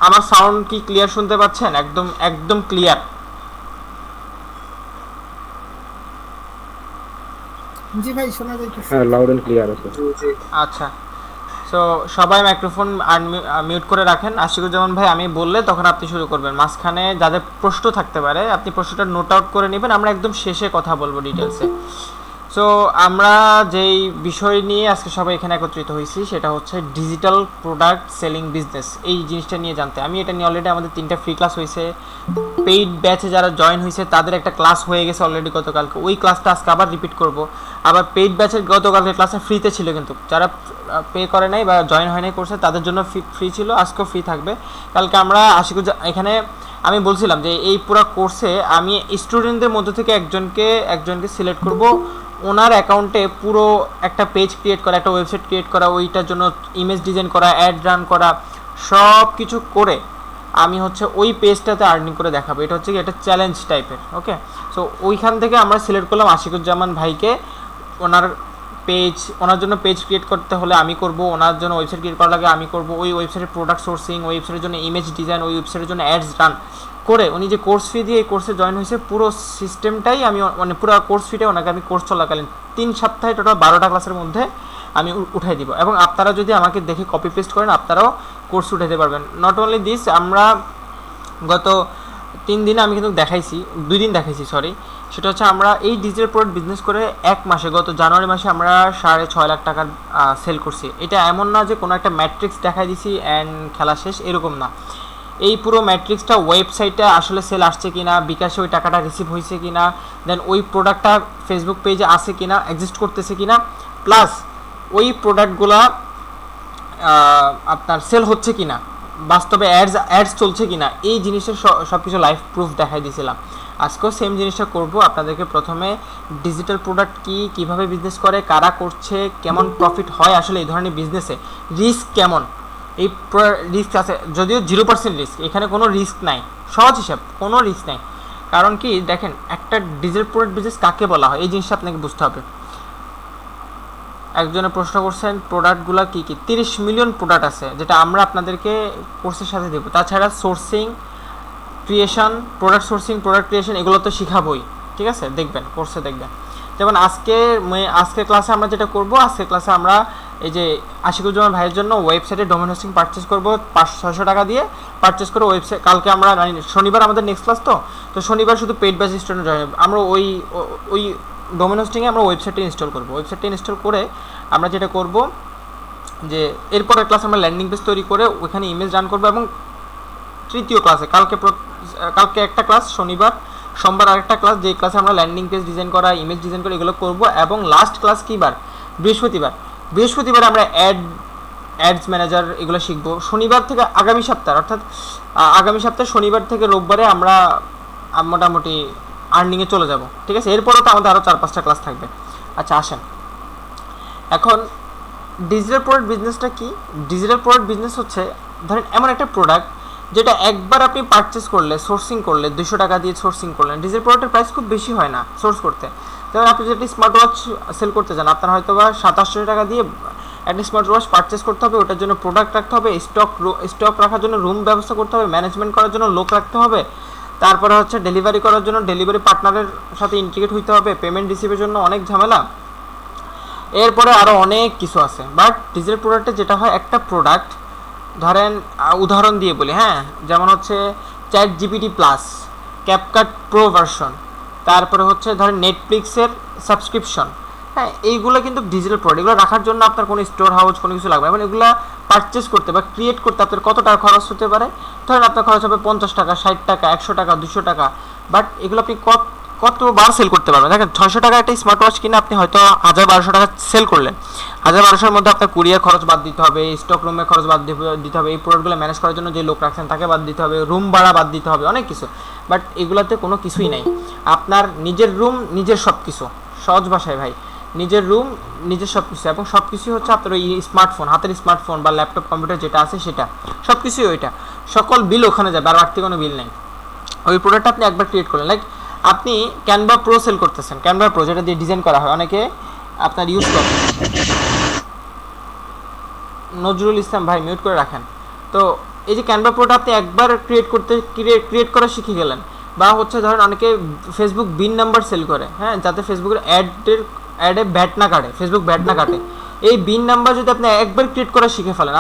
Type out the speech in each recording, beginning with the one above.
আমার সাউন্ড কি ক্লিয়ার শুনতে পাচ্ছেন? একদম একদম ক্লিয়ার? জি ভাই, শোনা যাইতেছে। হ্যাঁ, লাউড এন্ড ক্লিয়ার আছে। আচ্ছা, সো সবাই মাইক্রোফোন মিউট করে রাখেন। আশিকুজ্জামান ভাই আমি বললে তখন আপনি শুরু করবেন। মাঝখানে যাদের প্রশ্ন থাকতে পারে আপনি প্রশ্নটা নোট আউট করে নেবেন, আমরা একদম শেষে কথা বলবো ডিটেলসে। সো আমরা যেই বিষয় নিয়ে আজকে সবাই এখানে একত্রিত হয়েছি সেটা হচ্ছে ডিজিটাল প্রোডাক্ট সেলিং বিজনেস। এই জিনিসটা নিয়ে জানতে, আমি এটা নিয়ে অলরেডি আমাদের 3টা ফ্রি ক্লাস হয়েছে, পেইড ব্যাচে যারা জয়েন হয়েছে তাদের একটা ক্লাস হয়ে গেছে অলরেডি গতকালকে, ওই ক্লাসটা আজকে আবার রিপিট করব। আবার পেইড ব্যাচের গতকালকে ক্লাসে ফ্রিতে ছিল, কিন্তু যারা পে করে নাই বা জয়েন হয় নাই করছে তাদের জন্য ফ্রি ছিল, আজকেও ফ্রি থাকবে। কালকে আমরা এখানে আমি বলছিলাম যে এই পুরো কোর্সে আমি স্টুডেন্টদের মধ্য থেকে একজনকে সিলেক্ট করব, ওনার অ্যাকাউন্টে পুরো একটা পেজ ক্রিয়েট করা, একটা ওয়েবসাইট ক্রিয়েট করা, ওইটার জন্য ইমেজ ডিজাইন করা, অ্যাড রান করা, সব কিছু করে আমি হচ্ছে ওই পেজটাতে আর্নিং করে দেখাবো। এটা হচ্ছে কি একটা চ্যালেঞ্জ টাইপের। ওকে, সো ওইখান থেকে আমরা সিলেক্ট করলাম আশিকুজ্জামান ভাইকে। ওনার ওনার জন্য পেজ ক্রিয়েট করতে হলে আমি করব, ওনার জন্য ওয়েবসাইট ক্রিয়েট করা লাগে আমি করব, ওই ওয়েবসাইটের প্রোডাক্ট সোর্সিং, ওই ওয়েবসাইটের জন্য ইমেজ ডিজাইন, ওই ওয়েবসাইটের জন্য অ্যাডস রান করে উনি যে কোর্স ফি দিয়ে এই কোর্সে জয়েন হয়েছে পুরো সিস্টেমটাই আমি মানে পুরো কোর্স ফিটা ওনাকে আমি কোর্স চলাকালীন 3 সপ্তাহে টোটাল 12টা ক্লাসের মধ্যে আমি উঠাই দিব। এবং আপনারা যদি আমাকে দেখে কপি পেস্ট করেন আপনারাও কোর্স উঠাইতে পারবেন। নট অনলি দিস, আমরা গত 3 দিনে আমি কিন্তু দেখাইছি, 2 দিন দেখাইছি সরি, সেটা হচ্ছে আমরা এই ডিজিটাল প্রোডাক্ট বিজনেস করে এক মাসে, গত জানুয়ারি মাসে আমরা 6.5 লাখ টাকার সেল করছি। এটা এমন না যে কোনো একটা ম্যাট্রিক্স দেখাই দিছি অ্যান্ড খেলা শেষ, এরকম না। এই পুরো ম্যাট্রিক্সটা ওয়েবসাইটে আসলে সেল আসছে কিনা, বিকাশে ওই টাকাটা রিসিভ হয়েছে কিনা, দেন ওই প্রোডাক্টটা ফেসবুক পেজে আছে কিনা, এক্সিস্ট করতেছে কিনা, প্লাস ওই প্রোডাক্টগুলা আপনার সেল হচ্ছে কিনা, বাস্তবে অ্যাডস চলছে কিনা, এই জিনিসের সব কিছু লাইভ প্রুফ দেখাই দিয়েছিলাম। আজকেও সেম জিনিসটা করব। আপনাদেরকে প্রথমে ডিজিটাল প্রোডাক্ট কীভাবে বিজনেস করে, কারা করছে, কেমন প্রফিট হয় আসলে এই ধরনের বিজনেসে, রিস্ক কেমন, এই রিস্ক আছে যদিও 0% রিস্ক, এখানে কোনো রিস্ক নাই, সহজ হিসাব, কোনো রিস্ক নাই। কারণ কি দেখেন, একটা ডিজিটাল প্রোডাক্ট বিজনেস কাকে বলা হয় এই জিনিসটা আপনাকে বুঝতে হবে। একজনে প্রশ্ন করছেন প্রোডাক্টগুলো কী কী, 30 মিলিয়ন প্রোডাক্ট আছে যেটা আমরা আপনাদেরকে কোর্সের সাথে দেবো। তাছাড়া sourcing, creation, product sourcing, product creation এগুলো তো শেখাবোই, ঠিক আছে, দেখবেন কোর্সে দেখবেন। যেমন আজকের ক্লাসে আমরা যেটা করব, আজকের ক্লাসে আমরা এই যে আশিকুজ্জামান ভাইয়ের জন্য ওয়েবসাইটে ডোমেন হোস্টিং পারচেস করবো 500-600 টাকা দিয়ে পারচেস করে ওয়েবসাইট। কালকে আমরা শনিবার আমাদের নেক্সট ক্লাস, তো শনিবার শুধু পেইড ব্যাচ স্টুডেন্ট জয়েন হবে। আমরা ওই ডোমেন হোস্টিংয়ে আমরা ওয়েবসাইটে ইনস্টল করবো। ওয়েবসাইটে ইনস্টল করে আমরা যেটা করব যে এরপরের ক্লাস আমরা ল্যান্ডিং পেজ তৈরি করে ওখানে ইমেজ রান করবো। এবং তৃতীয় ক্লাসে কালকে একটা ক্লাস, সোমবার আরেকটা ক্লাস, যে ক্লাসে আমরা ল্যান্ডিং পেজ ডিজাইন করা, ইমেজ ডিজাইন করা এগুলো করব। এবং লাস্ট ক্লাস কী বার, বৃহস্পতিবার আমরা অ্যাডস ম্যানেজার এগুলো শিখবো। শনিবার থেকে আগামী সপ্তাহ, অর্থাৎ আগামী সপ্তাহে শনিবার থেকে রোববারে আমরা মোটামুটি আর্নিংয়ে চলে যাব, ঠিক আছে। এরপরেও তো আমাদের আরও 4-5টা ক্লাস থাকবে। আচ্ছা আসেন, এখন ডিজিটাল প্রোডাক্ট বিজনেসটা কি? ডিজিটাল প্রোডাক্ট বিজনেস হচ্ছে ধরেন এমন একটা প্রোডাক্ট যেটা একবার আপনি পারচেস করলে, সোর্সিং করলে, 200 টাকা দিয়ে সোর্সিং করলেন। ডিজিটাল প্রোডাক্টের প্রাইস খুব বেশি হয় না সোর্স করতে। যেমন আপনি যদি স্মার্ট ওয়াচ সেল করতে চান, আপনার হয়তো বা 2700 টাকা দিয়ে একটা স্মার্ট ওয়াচ পারচেস করতে হবে, ওটার জন্য প্রোডাক্ট রাখতে হবে, স্টক রাখার জন্য রুম ব্যবস্থা করতে হবে, ম্যানেজমেন্ট করার জন্য লোক রাখতে হবে, তারপরে হচ্ছে ডেলিভারি করার জন্য ডেলিভারি পার্টনারের সাথে ইন্টিগ্রেট হইতে হবে, পেমেন্ট রিসিভের জন্য অনেক ঝামেলা, এরপরে আরও অনেক কিছু আছে। বাট ডিজিটাল প্রোডাক্টে যেটা হয়, একটা প্রোডাক্ট ধরেন উদাহরণ দিয়ে বলি, হ্যাঁ, যেমন হচ্ছে ChatGPT plus, CapCut pro version, তারপরে হচ্ছে ধরেন নেটফ্লিক্সের সাবস্ক্রিপশন, হ্যাঁ, এইগুলো কিন্তু ডিজিটাল প্রোডাক্ট। এগুলো রাখার জন্য আপনার কোনো স্টোর হাউস কোনো কিছু লাগবে, মানে এগুলো পারচেস করতে বা ক্রিয়েট করতে আপনার কত টাকা খরচ হতে পারে, ধরেন আপনার খরচ হবে 50 টাকা, 60 টাকা, 100 টাকা, 200 টাকা। বাট এগুলো আপনি কতবার সেল করতে পারবেন? দেখেন 600 টাকা একটা স্মার্ট ওয়াচ কিনে আপনি হয়তো 1000-1200 টাকা সেল করলেন। 1000-1200-এর মধ্যে আপনার কুরিয়ার খরচ বাদ দিতে হবে, স্টক রুমের খরচ বাদ দিতে হবে, এই প্রোডাক্টগুলো ম্যানেজ করার জন্য যে লোক রাখছেন তাকে বাদ দিতে হবে, রুম ভাড়া বাদ দিতে হবে, অনেক কিছু। বাট এগুলোতে কোনো কিছুই নাই। আপনার নিজের রুম, নিজের সব কিছু, সহজ ভাষায় ভাই, নিজের রুম, নিজের সব কিছু। এবং সব কিছুই হচ্ছে আপনার ওই স্মার্টফোন, হাতের স্মার্টফোন বা ল্যাপটপ কম্পিউটার যেটা আছে সেটা, সব কিছুই ওইটা। সকল বিল ওখানে যাবে, আর বাড়তি কোনো বিল নেই। ওই প্রোডাক্টটা আপনি একবার ক্রিয়েট করলেন। লাইক আপনি ক্যানভা প্রো সেল করতেছেন, ক্যানভা প্রো যেটা দিয়ে ডিজাইন করা হয়, অনেকে আপনার ইউজ করেন। নজরুল ইসলাম ভাই মিউট করে রাখেন। তো এই যে ক্যানভা প্রোটা আপনি একবার ক্রিয়েট করা শিখে গেলেন, বা হচ্ছে ধরেন অনেকে ফেসবুক বিন নাম্বার সেল করে, হ্যাঁ, যাতে ফেসবুকের অ্যাডে ব্যাট না কাটে, ফেসবুক ব্যাট না কাটে। এই বিন নাম্বার যদি আপনি একবার ক্রিয়েট করা শিখে ফেলেন,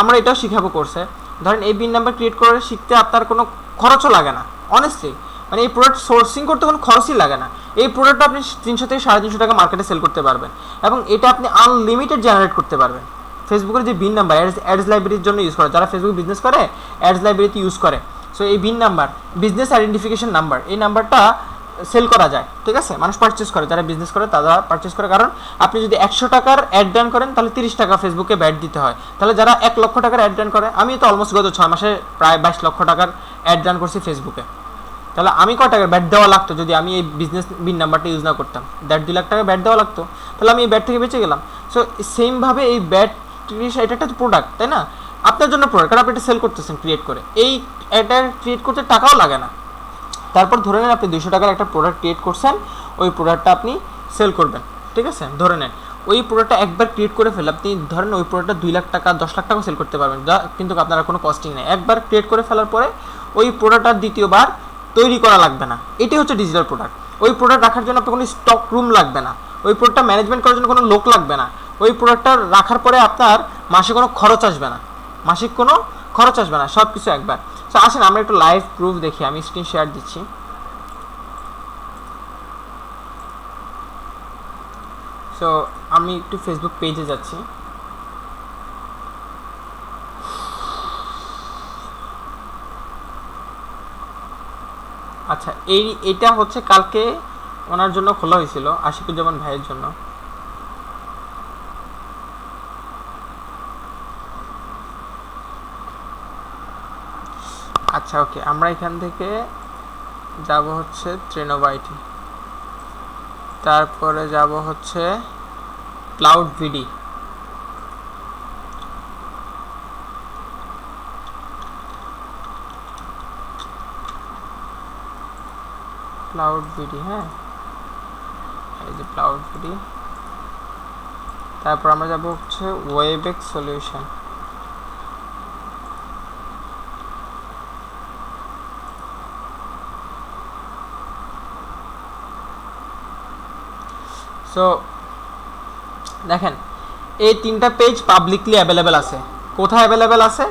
আমরা এটাও শিখাবো কোর্সে, ধরেন এই বিন নাম্বার ক্রিয়েট করে শিখতে আপনার কোনো খরচও লাগে না অনেস্টলি, মানে এই প্রোডাক্ট সোর্সিং করতে কোনো খরচই লাগে না। এই প্রোডাক্টটা আপনি 300 থেকে 350 টাকা মার্কেটে সেল করতে পারবেন, এবং এটা আপনি আনলিমিটেড জেনারেট করতে পারবেন। ফেসবুকের যে বিন নাম্বার অ্যাডস লাইব্রেরির জন্য ইউজ করে, যারা ফেসবুক বিজনেস করে অ্যাডস লাইব্রেরিতে ইউজ করে, সো এই BIN number business identification number, এই নাম্বারটা সেল করা যায়, ঠিক আছে, মানুষ পারচেস করে, যারা বিজনেস করে তারা পারচেস করে। কারণ আপনি যদি 100 টাকার অ্যাড রান করেন তাহলে 30 টাকা ফেসবুকে ব্যাট দিতে হয়, তাহলে যারা 1 লক্ষ টাকার অ্যাড রান করে, আমি তো অলমোস্ট গত 6 মাসে প্রায় 22 লক্ষ টাকার অ্যাড রান করছি ফেসবুকে, তাহলে আমি কয় টাকার ব্যাট দেওয়া লাগতো যদি আমি এই বিজনেস বিন নাম্বারটা ইউজ না করতাম? 1.5-2 লাখ টাকা ব্যাট দেওয়া লাগতো, তাহলে আমি এই ব্যাট থেকে বেঁচে গেলাম। সো সেমভাবে এই ব্যাট, এটা একটা প্রোডাক্ট, তাই না? আপনার জন্য প্রোডাক্ট, কারণ আপনি এটা সেল করতেছেন ক্রিয়েট করে, এটা ক্রিয়েট করতে টাকাও লাগে না। তারপর ধরে নেন আপনি 200 টাকার একটা প্রোডাক্ট ক্রিয়েট করছেন, ওই প্রোডাক্টটা আপনি সেল করবেন, ঠিক আছে, ধরে নেন ওই প্রোডাক্টটা একবার ক্রিয়েট করে ফেলে আপনি ধরেন ওই প্রোডাক্টটা 2 লাখ টাকা 10 লাখ টাকা সেল করতে পারবেন, যা কিন্তু আপনারা কোনো কস্টিং নেই। একবার ক্রিয়েট করে ফেলার পরে ওই প্রোডাক্টটা দ্বিতীয়বার তৈরি করা লাগবে না, এটাই হচ্ছে ডিজিটাল প্রোডাক্ট। ওই প্রোডাক্ট রাখার জন্য আপনার কোনো স্টক রুম লাগবে না, ওই প্রোডাক্টটা ম্যানেজমেন্ট করার জন্য কোনো লোক লাগবে না, ওই প্রোডাক্টটা রাখার পরে আপনার মাসে কোনো খরচ আসবে না, মাসিক কোনো খরচ আসবে না, সব কিছু একবার। সো আসেন আমরা একটু লাইভ প্রুফ দেখি, আমি স্ক্রিন শেয়ার দিচ্ছি। সো আমি একটু ফেসবুক পেজে যাচ্ছি, আচ্ছা এইটা হচ্ছে কালকে ওনার জন্য খোলা হয়েছিল, আশিকুজ্জামান ভাইয়ের জন্য। আচ্ছা ওকে, আমরা এখান থেকে যাব হচ্ছে ট্রেনোভাইটি, তারপরে যাব হচ্ছে ক্লাউড ভিডি, হ্যাঁ এই যে ক্লাউড ভিডি, তারপর আমরা যাব হচ্ছে ওয়েবেক্স সলিউশন, সো দেখেন এই 3টা পেজ পাবলিকলি অ্যাভেলেবেল আছে। কোথায় অ্যাভেলেবেল আছে?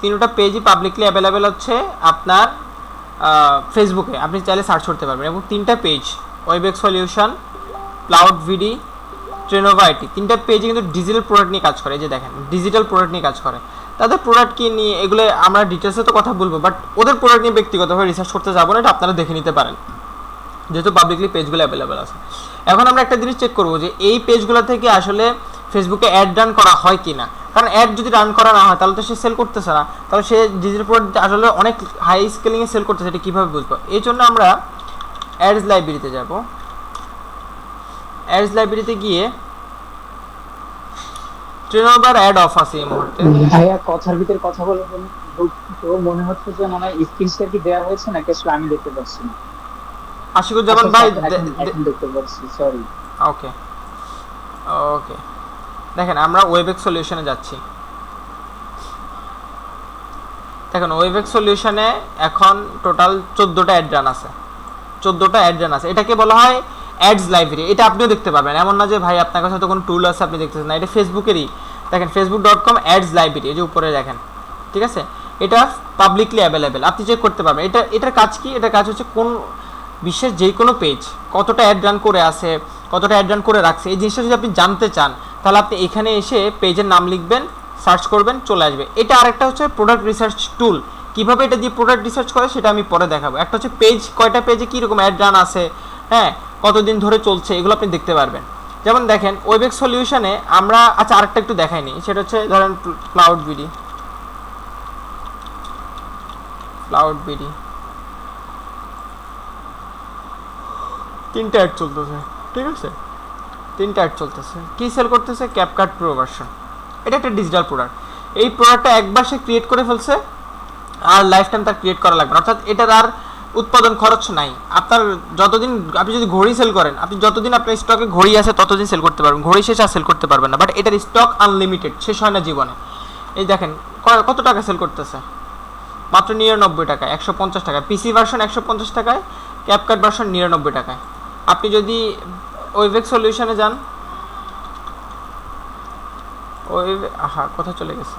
3টা পেজই পাবলিকলি অ্যাভেলেবেল হচ্ছে আপনার ফেসবুকে, আপনি চাইলে সার্চ করতে পারবেন। এবং 3টা পেজ ওয়েবেক্স সলিউশন, ক্লাউড ভিডি, ট্রেনোভাইটি, 3টা পেজে কিন্তু ডিজিটাল প্রোডাক্ট নিয়ে কাজ করে। এই যে দেখেন ডিজিটাল প্রোডাক্ট নিয়ে কাজ করে, তাদের প্রোডাক্ট কি নিয়ে এগুলো আমরা ডিটেলসে তো কথা বলবো, বাট ওদের প্রোডাক্ট নিয়ে ব্যক্তিগতভাবে রিসার্চ করতে যাবো না, এটা আপনারা দেখে নিতে পারেন যেহেতু পাবলিকলি পেজগুলো অ্যাভেলেবেল আছে। এখন আমরা একটা জিনিস চেক করবো যে এই পেজগুলো থেকে আসলে ফেসবুকে অ্যাড রান করা হয় কি না, কারণ অ্যাড যদি রান করা না হয় তাহলে তো সে সেল করতেছে না, তাহলে সে ডিজিটাল প্রোডাক্ট আসলে অনেক হাই স্কেলিংয়ে সেল করতেছে, এটা কীভাবে বুঝবো? এই জন্য আমরা অ্যাডস লাইব্রেরিতে যাব, অ্যাডস লাইব্রেরিতে গিয়ে ট্রেনোভার অ্যাড অফ আছে এই মুহূর্তে। ভাইয়া কথার ভিতরে কথা বলে তো মনে হচ্ছে যে মনে হয় স্ক্রিনটা কি দেওয়া হয়েছে নাকি আসলে আমি দেখতে পাচ্ছি না। আশিকুজ্জামান ভাই দেখতে পাচ্ছি, সরি। ওকে ওকে, দেখেন আমরা ওয়েবেক্স সলিউশনে যাচ্ছি। দেখেন ওয়েবেক্স সলিউশনে এখন টোটাল 14টা অ্যাড রান আছে, 14টা অ্যাড রান আছে। এটাকে বলা হয় অ্যাডস লাইব্রেরি, এটা আপনিও দেখতে পাবেন, এমন না যে ভাই আপনার কাছে তো কোনো টুল আছে আপনি দেখতেছেন না, এটা ফেসবুকেরই। দেখেন facebook.com অ্যাডস লাইব্রেরি, এই যে উপরে দেখেন, ঠিক আছে, এটা পাবলিকলি অ্যাভেলেবেল, আপনি চেক করতে পারবেন। এটার কাজ কি? এটার কাজ হচ্ছে কোন বিশ্বের যে কোনো পেজ কতটা অ্যাড রান করে আছে, কতটা অ্যাড রান করে রাখছে, এই জিনিসটা যদি আপনি জানতে চান তাহলে আপনি এখানে এসে পেজের নাম লিখবেন, সার্চ করবেন, চলে আসবে। এটা আরেকটা হচ্ছে প্রোডাক্ট রিসার্চ টুল, কীভাবে এটা দিয়ে প্রোডাক্ট রিসার্চ করে সেটা আমি পরে দেখাবো। একটা হচ্ছে পেজ, কয়টা পেজে কীরকম অ্যাড রান আছে, হ্যাঁ, কতদিন ধরে চলছে, এগুলো আপনি দেখতে পারবেন। যেমন দেখেন ওয়েবেক্স সলিউশনে আমরা, আচ্ছা আরেকটা একটু দেখাইনি, সেটা হচ্ছে ধরেন ক্লাউড ভিডি, 3টা অ্যাড চলতেছে, ঠিক আছে, 3টা অ্যাড চলতেছে। কী সেল করতেছে? ক্যাপকাট প্রো ভার্সন, এটা একটা ডিজিটাল প্রোডাক্ট। এই প্রোডাক্টটা একবার সে ক্রিয়েট করে ফেলছে, আর লাইফ টাইম তার ক্রিয়েট করা লাগবে না, অর্থাৎ এটার আর উৎপাদন খরচ নাই। আপনার যতদিন, আপনি যদি ঘড়ি সেল করেন, আপনি যতদিন আপনার স্টকে ঘড়ি আছে ততদিন সেল করতে পারবেন, ঘড়ি শেষ আর সেল করতে পারবেন না, বাট এটার স্টক আনলিমিটেড, শেষ হয় না জীবনে। এই দেখেন কত টাকা সেল করতেছে? মাত্র 99 টাকা, 150 টাকা। পিসি ভার্সন 150 টাকায়, ক্যাপকাট ভার্সন 99 টাকায়। আপনি যদি ওয়েবেক্স সলিউশনে যান, কোথায় চলে গেছে?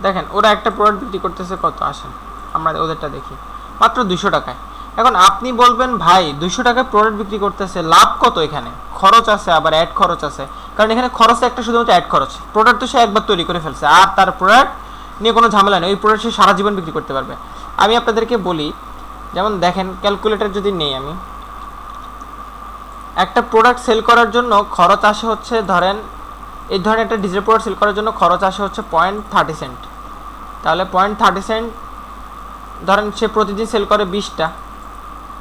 দেখেন ওরা একটা প্রোডাক্ট বিক্রি করতেছে কত, আসেন আমরা ওদেরটা দেখি, মাত্র 200 টাকায়। এখন আপনি বলবেন ভাই 200 টাকায় প্রোডাক্ট বিক্রি করতেছে, লাভ কত? এখানে খরচ আছে, আবার অ্যাড খরচ আছে। কারণ এখানে খরচ একটা শুধুমাত্র অ্যাড খরচ, প্রোডাক্ট তো সে একবার তৈরি করে ফেলছে, আর তার প্রোডাক্ট নিয়ে কোনো ঝামেলা নেই, ওই প্রোডাক্ট সে সারা জীবন বিক্রি করতে পারবে। আমি আপনাদেরকে বলি, যেমন দেখেন ক্যালকুলেটর যদি নেই আমি, একটা প্রোডাক্ট সেল করার জন্য খরচ আসে হচ্ছে, ধরেন এই ধরনের একটা ডিজিটাল প্রোডাক্ট সেল করার জন্য খরচ আসে হচ্ছে 0.30 সেন্ট। তাহলে 0.30 সেন্ট ধরেন সে প্রতিদিন সেল করে 20টা।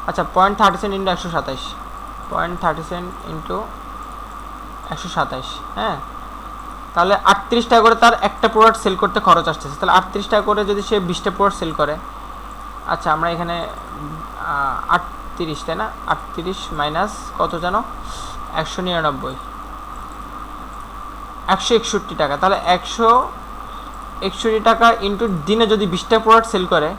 আচ্ছা 0.30 সেন্ট ইন্টু 127, 0.30 সেন্ট ইন্টু 127, হ্যাঁ, তাহলে 38 টাকা করে তার একটা প্রোডাক্ট সেল করতে খরচ আসতেছে। তাহলে 38 টাকা করে যদি সে 20টা প্রোডাক্ট সেল করে, আচ্ছা আমরা এখানে 38, তাই না, 38 মাইনাস কত জানো, 199, 161 টাকা। তাহলে 161 টাকা ইন্টু দিনে যদি 20টা প্রোডাক্ট সেল করে,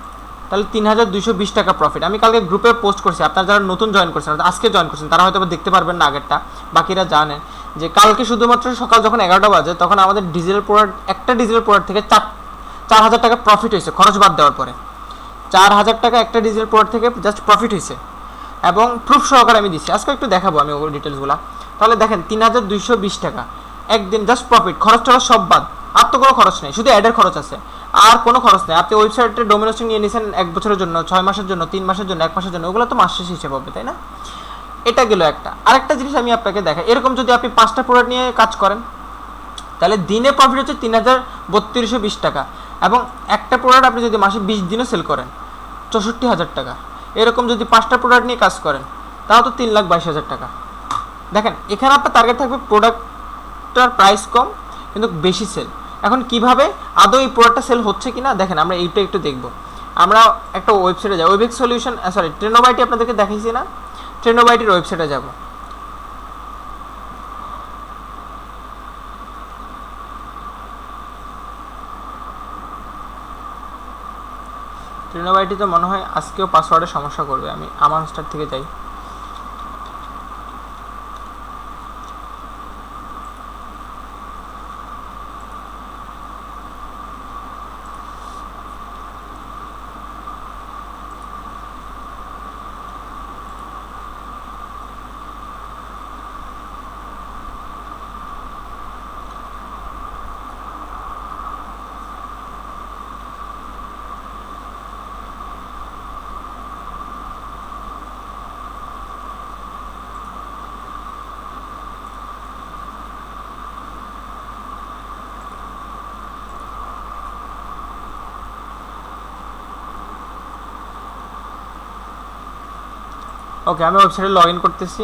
তাহলে 3220 টাকা প্রফিট। আমি কালকে গ্রুপে পোস্ট করছি, আপনারা যারা নতুন জয়েন করছেন, আজকে জয়েন করছেন, তারা হয়তো দেখতে পারবেন না আগেরটা, বাকিরা জানেন যে কালকে শুধুমাত্র সকাল যখন 11টা বাজে তখন আমাদের ডিজিটাল প্রোডাক্ট, একটা ডিজিটাল প্রোডাক্ট থেকে 4000 টাকা প্রফিট হয়েছে, খরচ বাদ দেওয়ার পরে 4000 টাকা একটা ডিজিটাল প্রোডাক্ট থেকে জাস্ট প্রফিট হয়েছে, এবং প্রুফ সহকারে আমি দিচ্ছি। আজকে একটু দেখাবো আমি ওই ডিটেলসগুলো। তাহলে দেখেন 3220 টাকা একদিন জাস্ট প্রফিট, খরচ টরচ সব বাদ, আর তো কোনো খরচ নেই, শুধু অ্যাডের খরচ আছে, আর কোনো খরচ নেই। আপনি ওয়েবসাইটে ডোমেন হোস্টিং নিয়ে নিয়েছেন 1 বছরের জন্য, 6 মাসের জন্য, 3 মাসের জন্য, 1 মাসের জন্য, ওগুলো তো মাস শেষে হিসেবে হবে, তাই না? এটা গেল একটা। আরেকটা জিনিস আমি আপনাকে দেখাই, এরকম যদি আপনি 5টা প্রোডাক্ট নিয়ে কাজ করেন, তাহলে দিনে প্রফিট হচ্ছে 3320 টাকা, এবং একটা প্রোডাক্ট আপনি যদি মাসে 20 দিনও সেল করেন 64000 টাকা। এরকম যদি 5টা প্রোডাক্ট নিয়ে কাজ করেন, তাও তো 3,22,000 টাকা। দেখেন এখানে আপনার টার্গেট থাকবে প্রোডাক্টটার প্রাইস কম কিন্তু বেশি সেল। এখন কিভাবে আদৌ এই প্রোডাক্টটা সেল হচ্ছে কিনা দেখেন, আমরা এইটা একটু দেখব। আমরা একটা ওয়েবসাইটে যাই, ওয়েবেক্স সলিউশন, সরি ট্রেনোবাইটি আপনাদেরকে দেখাইছি না, ট্রেনোবাইটির ওয়েবসাইটে যাব। ট্রেনোবাইটি তো মনে হয় আজকেও পাসওয়ার্ডের সমস্যা করবে, আমি আমার হোস্টার থেকে যাই। ওকে, আমি ওয়েবসাইটে লগ ইন করতেছি।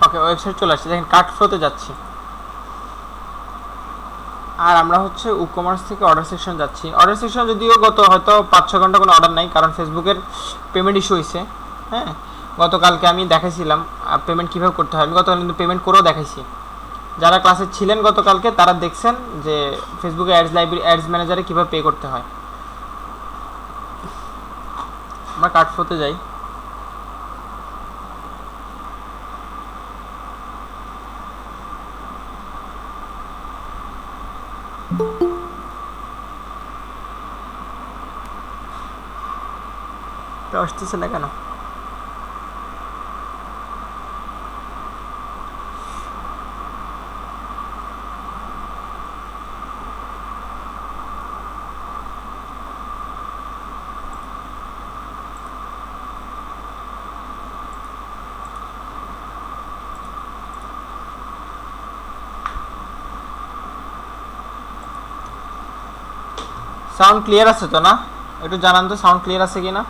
ওকে, ওয়েবসাইট চলে আসছে, দেখেন কার্ট ফ্লোতে যাচ্ছি, আর আমরা হচ্ছে ই-কমার্স থেকে অর্ডার সেকশন যাচ্ছি। অর্ডার সেকশন যদিও গত হয়তো 5-6 ঘন্টা কোনো অর্ডার নাই, কারণ ফেসবুকের পেমেন্ট ইস্যু হয়েছে। হ্যাঁ, গতকালকে আমি দেখাইছিলাম পেমেন্ট কীভাবে করতে হয়, আমি গতকাল কিন্তু পেমেন্ট করেও দেখাইছি। যারা ক্লাসে ছিলেন গতকালকে তারা দেখছেন যে ফেসবুকে অ্যাডস লাইব্রেরি, অ্যাডস ম্যানেজারে কীভাবে পে করতে হয়। আমরা কার্ট ফ্লোতে যাই। আসতেছে না কেন? সাউন্ড ক্লিয়ার আছে তো না? একটু জানান তো সাউন্ড ক্লিয়ার আছে কিনা।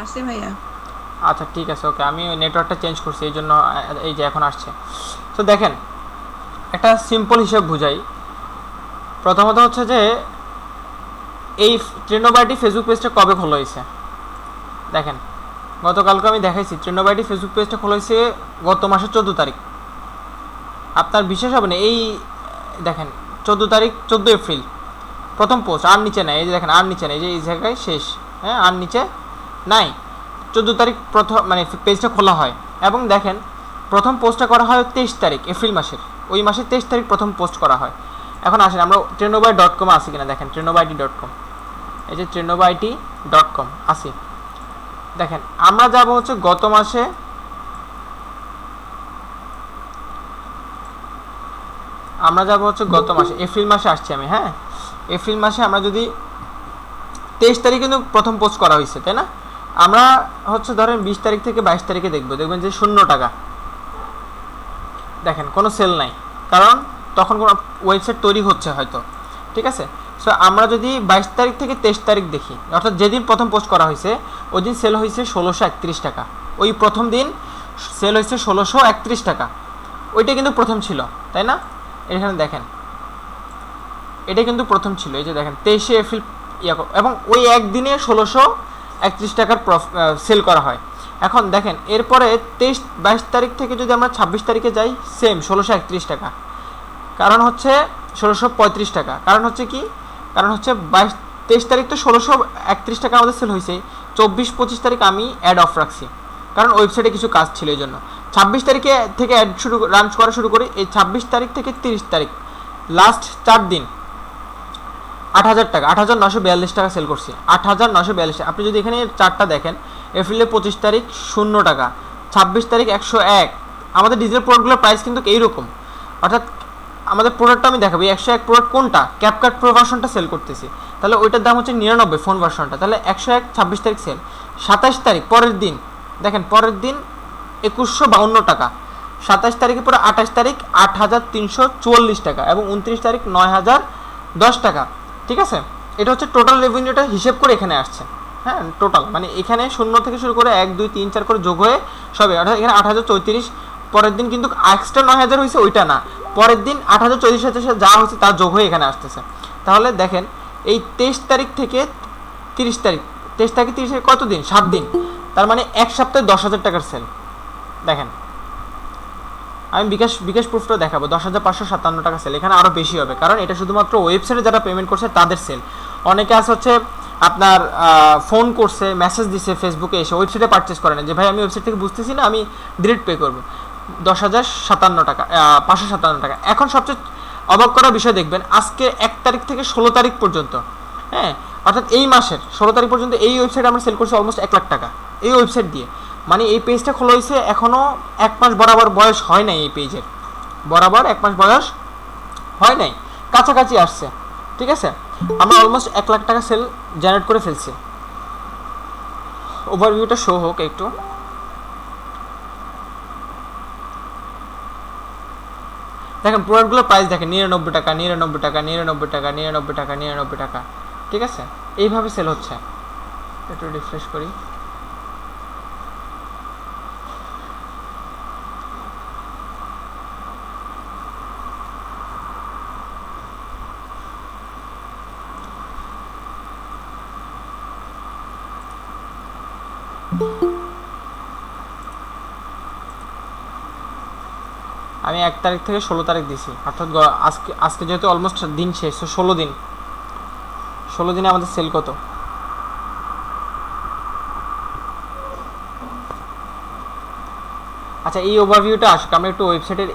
আসছে ভাইয়া। আচ্ছা ঠিক আছে, ওকে, আমি নেটওয়ার্কটা চেঞ্জ করছি এই জন্য এই যে এখন আসছে। তো দেখেন একটা সিম্পল হিসেব বুঝাই। প্রথমত হচ্ছে যে এই ট্রেনোবাইটি ফেসবুক পেজটা কবে খোলা হয়েছে দেখেন, গতকালকে আমি দেখাইছি ট্রেনোবাইটি ফেসবুক পেজটা খোলা হয়েছে গত মাসের 14 তারিখ। আপনার বিশ্বাস হবে না, এই দেখেন 14 তারিখ 14 এপ্রিল প্রথম পোস্ট, আর নিচে নাই, এই যে দেখেন আর নিচে নাই, এই যে এই জায়গায় শেষ, হ্যাঁ আর নিচে নাই। 14 তারিখ প্রথম মানে পেজটা খোলা হয়, এবং দেখেন প্রথম পোস্টটা করা হয় 23 তারিখ এপ্রিল মাসের, ওই মাসের 23 তারিখ প্রথম পোস্ট করা হয়। এখন আসেন আমরা trenobyte.com আসি কিনা দেখেন, trenobyte.com, এই যে trenobyte.com আসি। দেখেন আমরা যাব হচ্ছে গত মাসে, আমরা যাব হচ্ছে গত মাসে এপ্রিল মাসে আসছি আমি, হ্যাঁ এপ্রিল মাসে আমরা যদি 23 তারিখে কিন্তু প্রথম পোস্ট করা হয়েছে, তাই না? আমরা হচ্ছে ধরেন 20 তারিখ থেকে 22 তারিখে দেখবো, দেখবেন যে 0 টাকা, দেখেন কোনো সেল নাই, কারণ তখন কোনো ওয়েবসাইট তৈরি হচ্ছে হয়তো, ঠিক আছে। সো আমরা যদি 22 তারিখ থেকে 23 তারিখ দেখি, অর্থাৎ যেদিন প্রথম পোস্ট করা হয়েছে ওই দিন সেল হয়েছে 1631 টাকা, ওই প্রথম দিন সেল হয়েছে 1631 টাকা, ওইটা কিন্তু প্রথম ছিল, তাই না? এখানে দেখেন এটা কিন্তু প্রথম ছিল, এই যে দেখেন 23 এপ্রিল এবং ওই একদিনে 1631 টাকার সেল করা হয়। এখন দেখেন এরপরে 23-22 তারিখ থেকে যদি আমরা 26 তারিখে যাই, সেম 1631 টাকা, কারণ হচ্ছে 1635 টাকা, কারণ হচ্ছে কি, কারণ হচ্ছে 23 তারিখ তো 1631 টাকা আমাদের সেল হয়েছে, 24-25 তারিখ আমি অ্যাড অফ রাখছি, কারণ ওয়েবসাইটে কিছু কাজ ছিল এই জন্য। 26 তারিখে থেকে অ্যাড রান করা শুরু করি, এই 26 তারিখ থেকে 30 তারিখ লাস্ট 4 দিন 8,000 টাকা, 8,942 টাকা সেল করছি, 8,942 টাকা। আপনি যদি এখানে চারটা দেখেন, এপ্রিলে 25 তারিখ 0 টাকা, 26 তারিখ 101। আমাদের ডিজিটাল প্রোডাক্টগুলোর প্রাইস কিন্তু এইরকম, অর্থাৎ আমাদের প্রোডাক্টটা আমি দেখাবো 101 প্রোডাক্ট কোনটা, ক্যাপকাট প্রো ভার্সনটা সেল করতেছি, তাহলে ওইটার দাম হচ্ছে 99 ফোন ভার্সনটা, তাহলে 101 26 তারিখ সেল। 27 তারিখ পরের দিন দেখেন, পরের দিন 2152 টাকা, 27 তারিখে পরে 28 তারিখ 8,344 টাকা, এবং 29 তারিখ 9,010 টাকা, ঠিক আছে। এটা হচ্ছে টোটাল রেভিনিউটা হিসেব করে এখানে আসছে, হ্যাঁ টোটাল মানে এখানে 0 থেকে শুরু করে 1 2 3 4 করে যোগ হয়ে সবে, অর্থাৎ এখানে 8,034। পরের দিন কিন্তু এক্সট্রা 9,000 হয়েছে, ওইটা না, পরের দিন 8,034 সাথে যা হয়েছে তার যোগ হয়ে এখানে আসতেছে। তাহলে দেখেন এই 23 তারিখ থেকে 30 তারিখ, 23 তারিখ 30 তারিখ কত দিন, 7 দিন, তার মানে এক সপ্তাহে 10,000 টাকার সেল। দেখেন আমি বিকাশ প্রুফটা দেখাবো, 10,557 টাকা সেল, এখানে আরও বেশি হবে, কারণ এটা শুধুমাত্র ওয়েবসাইটে যারা পেমেন্ট করছে তাদের সেল। অনেকে আছে হচ্ছে আপনার ফোন করছে, মেসেজ দিছে ফেসবুকে এসে, ওয়েবসাইটে পারচেস করে না, যে ভাই আমি ওয়েবসাইট থেকে বুঝতেছি না, আমি ডিরেক্ট পে করবো, 10,057 টাকা, 557 টাকা। এখন সবচেয়ে অবাক করার বিষয় দেখবেন, আজকে 1 তারিখ থেকে 16 তারিখ পর্যন্ত, হ্যাঁ অর্থাৎ এই মাসের 16 তারিখ পর্যন্ত এই ওয়েবসাইটে আমরা সেল করছি অলমোস্ট 1 লাখ টাকা এই ওয়েবসাইট দিয়ে। মানে এই পেজটা খোলা হয়েছে এখনও 1 মাস বরাবর বয়স হয় নাই, এই পেজের বরাবর 1 মাস বয়স হয় নাই, কাছাকাছি আসছে, ঠিক আছে। আমরা অলমোস্ট 1 লাখ টাকা সেল জেনারেট করে ফেলছি। ওভারভিউটা শো হোক একটু, দেখেন প্রোডাক্টগুলোর প্রাইস দেখেন, 99 টাকা 99 টাকা 99 টাকা 99 টাকা 99 টাকা, ঠিক আছে, এইভাবে সেল হচ্ছে। একটু রিফ্রেশ করি, আমি 1 তারিখ থেকে 16 তারিখ দিছি, অর্থাৎ আজকে যেহেতু অলমোস্ট দিন শেষ, তো 16 দিনে আমাদের সেল কত। আচ্ছা এই ওভারভিউটা আসুক, আমরা একটু ওয়েবসাইটের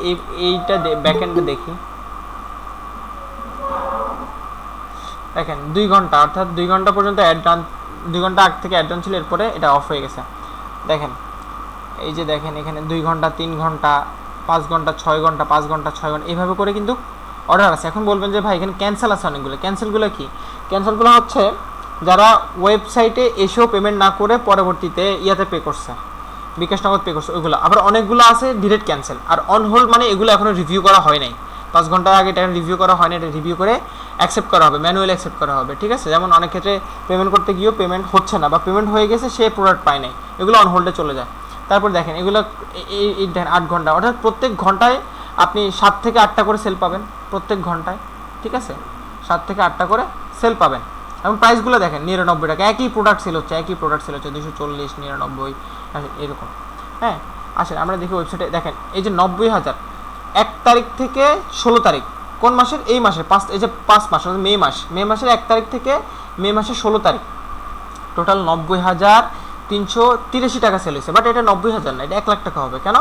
এইটা ব্যাকএন্ডে দেখি। দেখেন 2 ঘন্টা, অর্থাৎ 2 ঘন্টা পর্যন্ত অ্যাড রান, 2 ঘন্টা আগ থেকে অ্যাড রান ছিল, এরপরে এটা অফ হয়ে গেছে। দেখেন এই যে দেখেন এখানে 2 ঘন্টা 3 ঘন্টা 5 ঘন্টা 6 ঘন্টা 5 ঘন্টা 6 ঘন্টা এইভাবে করে কিন্তু অর্ডার আছে। এখন বলবেন যে ভাই এখানে ক্যান্সেল আছে অনেকগুলো, ক্যান্সেলগুলো কি? ক্যান্সেলগুলো হচ্ছে যারা ওয়েবসাইটে এসেও পেমেন্ট না করে পরবর্তীতে ইয়াতে পে করছে, বিকাশ নগদ পে করছে, ওইগুলো। আবার অনেকগুলো আছে ডিরেক্ট ক্যান্সেল, আর অন হোল্ড মানে এগুলো এখনও রিভিউ করা হয় নাই, 5 ঘন্টা আগে এটা রিভিউ করা হয় না, এটা রিভিউ করে অ্যাকসেপ্ট করা হবে, ম্যানুয়ালি অ্যাকসেপ্ট করা হবে, ঠিক আছে। যেমন অনেক ক্ষেত্রে পেমেন্ট করতে গিয়েও পেমেন্ট হচ্ছে না বা পেমেন্ট হয়ে গেছে সে প্রোডাক্ট পায় নাই, এগুলো অন হোল্ডে চলে যায়। তারপর দেখেন এগুলো এই দেখেন 8 ঘন্টা, অর্থাৎ প্রত্যেক ঘন্টায় আপনি 7 থেকে 8টা করে সেল পাবেন প্রত্যেক ঘন্টায়, ঠিক আছে, 7 থেকে 8টা করে সেল পাবেন। এবং প্রাইসগুলো দেখেন 99 টাকা, একই প্রোডাক্ট সেল হচ্ছে 240, 99 এরকম। হ্যাঁ, আসেন আমরা দেখি ওয়েবসাইটে। দেখেন এই যে 90,000 1 তারিখ থেকে 16 তারিখ, কোন মাসের? এই মাসের এই যে 5 মাস, মে মাসের 1 তারিখ থেকে মে মাসের 16 তারিখ টোটাল 90,383 টাকা সেল হয়েছে। বাট এটা 90,000 না, এটা 1 লাখ টাকা হবে। কেন,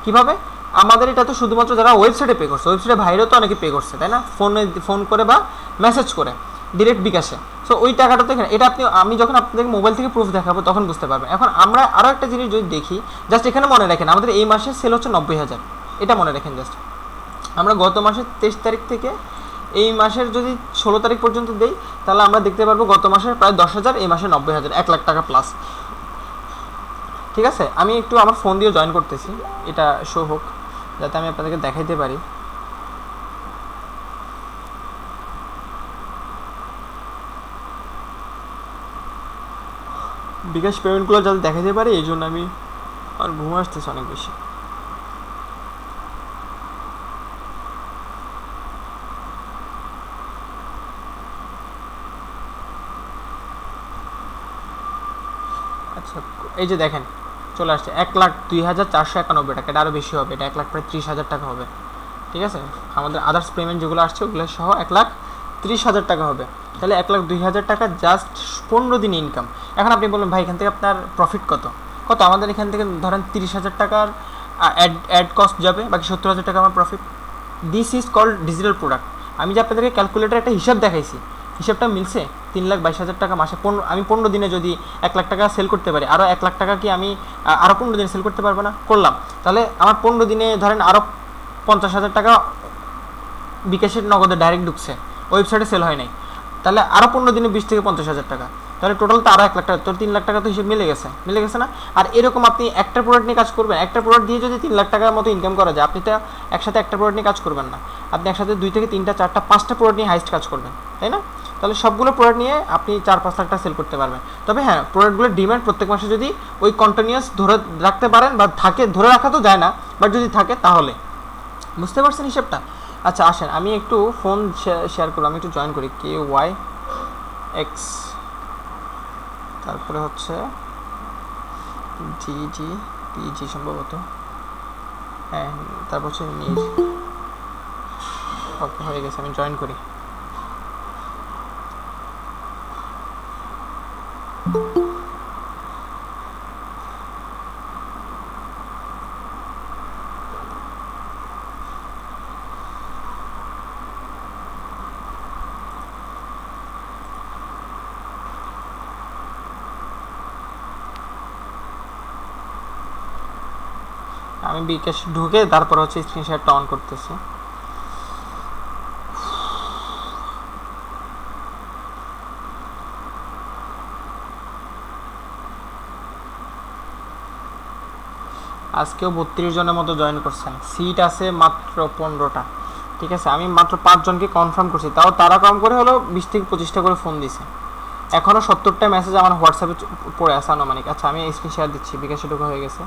কীভাবে? আমাদের এটা তো শুধুমাত্র যারা ওয়েবসাইটে পে করছে, ওয়েবসাইটের বাইরেও তো অনেকে পে করছে, তাই না, ফোন করে বা মেসেজ করে ডিরেক্ট বিকাশে। সো ওই টাকাটা তো এখানে, এটা আমি যখন আপনাদের মোবাইল থেকে প্রুফ দেখাবো তখন বুঝতে পারবেন। এখন আমরা আরও একটা জিনিস যদি দেখি, জাস্ট এখানে মনে রাখেন আমাদের এই মাসের সেল হচ্ছে 90,000, এটা মনে রাখেন। জাস্ট আমরা গত মাসের 23 তারিখ থেকে এই মাসের যদি 16 তারিখ পর্যন্ত দেই, তাহলে আমরা দেখতে পারবো গত মাসের প্রায় 10,000, এই মাসে 90,000, 1 লাখ টাকা প্লাস, ঠিক আছে। আমি একটু আমার ফোন দিয়ে জয়েন করতেছি, এটা শো হোক যাতে আমি আপনাদেরকে দেখাইতে পারি। বিকাশ পেমেন্টগুলো যাতে দেখাতে পারি, এই জন্য আমি আর ঘুম আসতেছে অনেক বেশি। আচ্ছা, এই যে দেখেন চলে আসছে 1,02,491 টাকা, এটা আরও বেশি হবে, এটা 1,30,000 টাকা হবে, ঠিক আছে। আমাদের আদার্স পেমেন্ট যেগুলো আসছে ওগুলো সহ 1,30,000 টাকা হবে। তাহলে 1,02,000 টাকা জাস্ট 15 দিন ইনকাম। এখন আপনি বলুন ভাই এখান থেকে আপনার প্রফিট কত? আমাদের এখান থেকে ধরেন 30,000 টাকার অ্যাড কস্ট যাবে, বাকি 70,000 টাকা আমার profit. This is called digital product. আমি যে আপনাদেরকে ক্যালকুলেটার একটা হিসাব দেখাইছি, হিসাবটা মিলছে। 3,22,000 টাকা মাসে, আমি 15 দিনে যদি 1 লাখ টাকা সেল করতে পারি, আরও 1 লাখ টাকা কি আমি আরও 15 দিনে সেল করতে পারবো না? করলাম। তাহলে আমার 15 দিনে ধরেন আরও 50,000 টাকা বিকাশের নগদে ডাইরেক্ট ঢুকছে, ওয়েবসাইটে সেল হয় নাই। তাহলে আরও 15 দিনে 20 থেকে 50,000 টাকা, তাহলে টোটাল তো আরও 1 লাখ টাকা, তো 3 লাখ টাকা তো হিসেবে মিলে গেছে না? আর এরকম আপনি একটা প্রোডাক্ট নিয়ে কাজ করবেন, একটা প্রোডাক্ট দিয়ে যদি 3 লাখ টাকার মতো ইনকাম করা যায়, আপনি তো একসাথে একটা প্রোডাক্ট নিয়ে কাজ করবেন না, আপনি একসাথে 2 থেকে 3টা 4টা 5টা প্রোডাক্ট নিয়ে হাইস্ট কাজ করবেন, তাই না? তাহলে সবগুলো প্রোডাক্ট নিয়ে আপনি 4-5 লাখ টাকা সেল করতে পারবেন। তবে হ্যাঁ, প্রোডাক্টগুলোর ডিমান্ড প্রত্যেক মাসে যদি ওই কন্টিনিউয়াস ধরে রাখতে পারেন, বা থাকে, ধরে রাখা তো যায় না, বাট যদি থাকে তাহলে, বুঝতে পারছেন হিসেবটা? আচ্ছা আসেন আমি একটু ফোন শেয়ার করলাম, আমি একটু জয়েন করি KYX, তারপরে হচ্ছে GGPG সম্ভবত, হ্যাঁ, তারপর হচ্ছে মির। ওকে, হয়ে গেছে, আমি জয়েন করি। আমি বিকাশ ঢুকে তারপর হচ্ছে স্ক্রিন শেয়ারটা অন করতেছি। আজকেও 32 জনের মতো জয়েন করছেন, সিট আছে মাত্র 15টা, ঠিক আছে। আমি মাত্র 5 জনকে কনফার্ম করছি, তাও তারা কম করে হলো 20 থেকে 25টা করে ফোন দিছে। এখনও 70টা মেসেজ আমার হোয়াটসঅ্যাপে পড়ে আছে আনুমানিক। আচ্ছা আমি স্ক্রিন শেয়ার দিচ্ছি, বিকাশে ঢোকা হয়ে গেছে।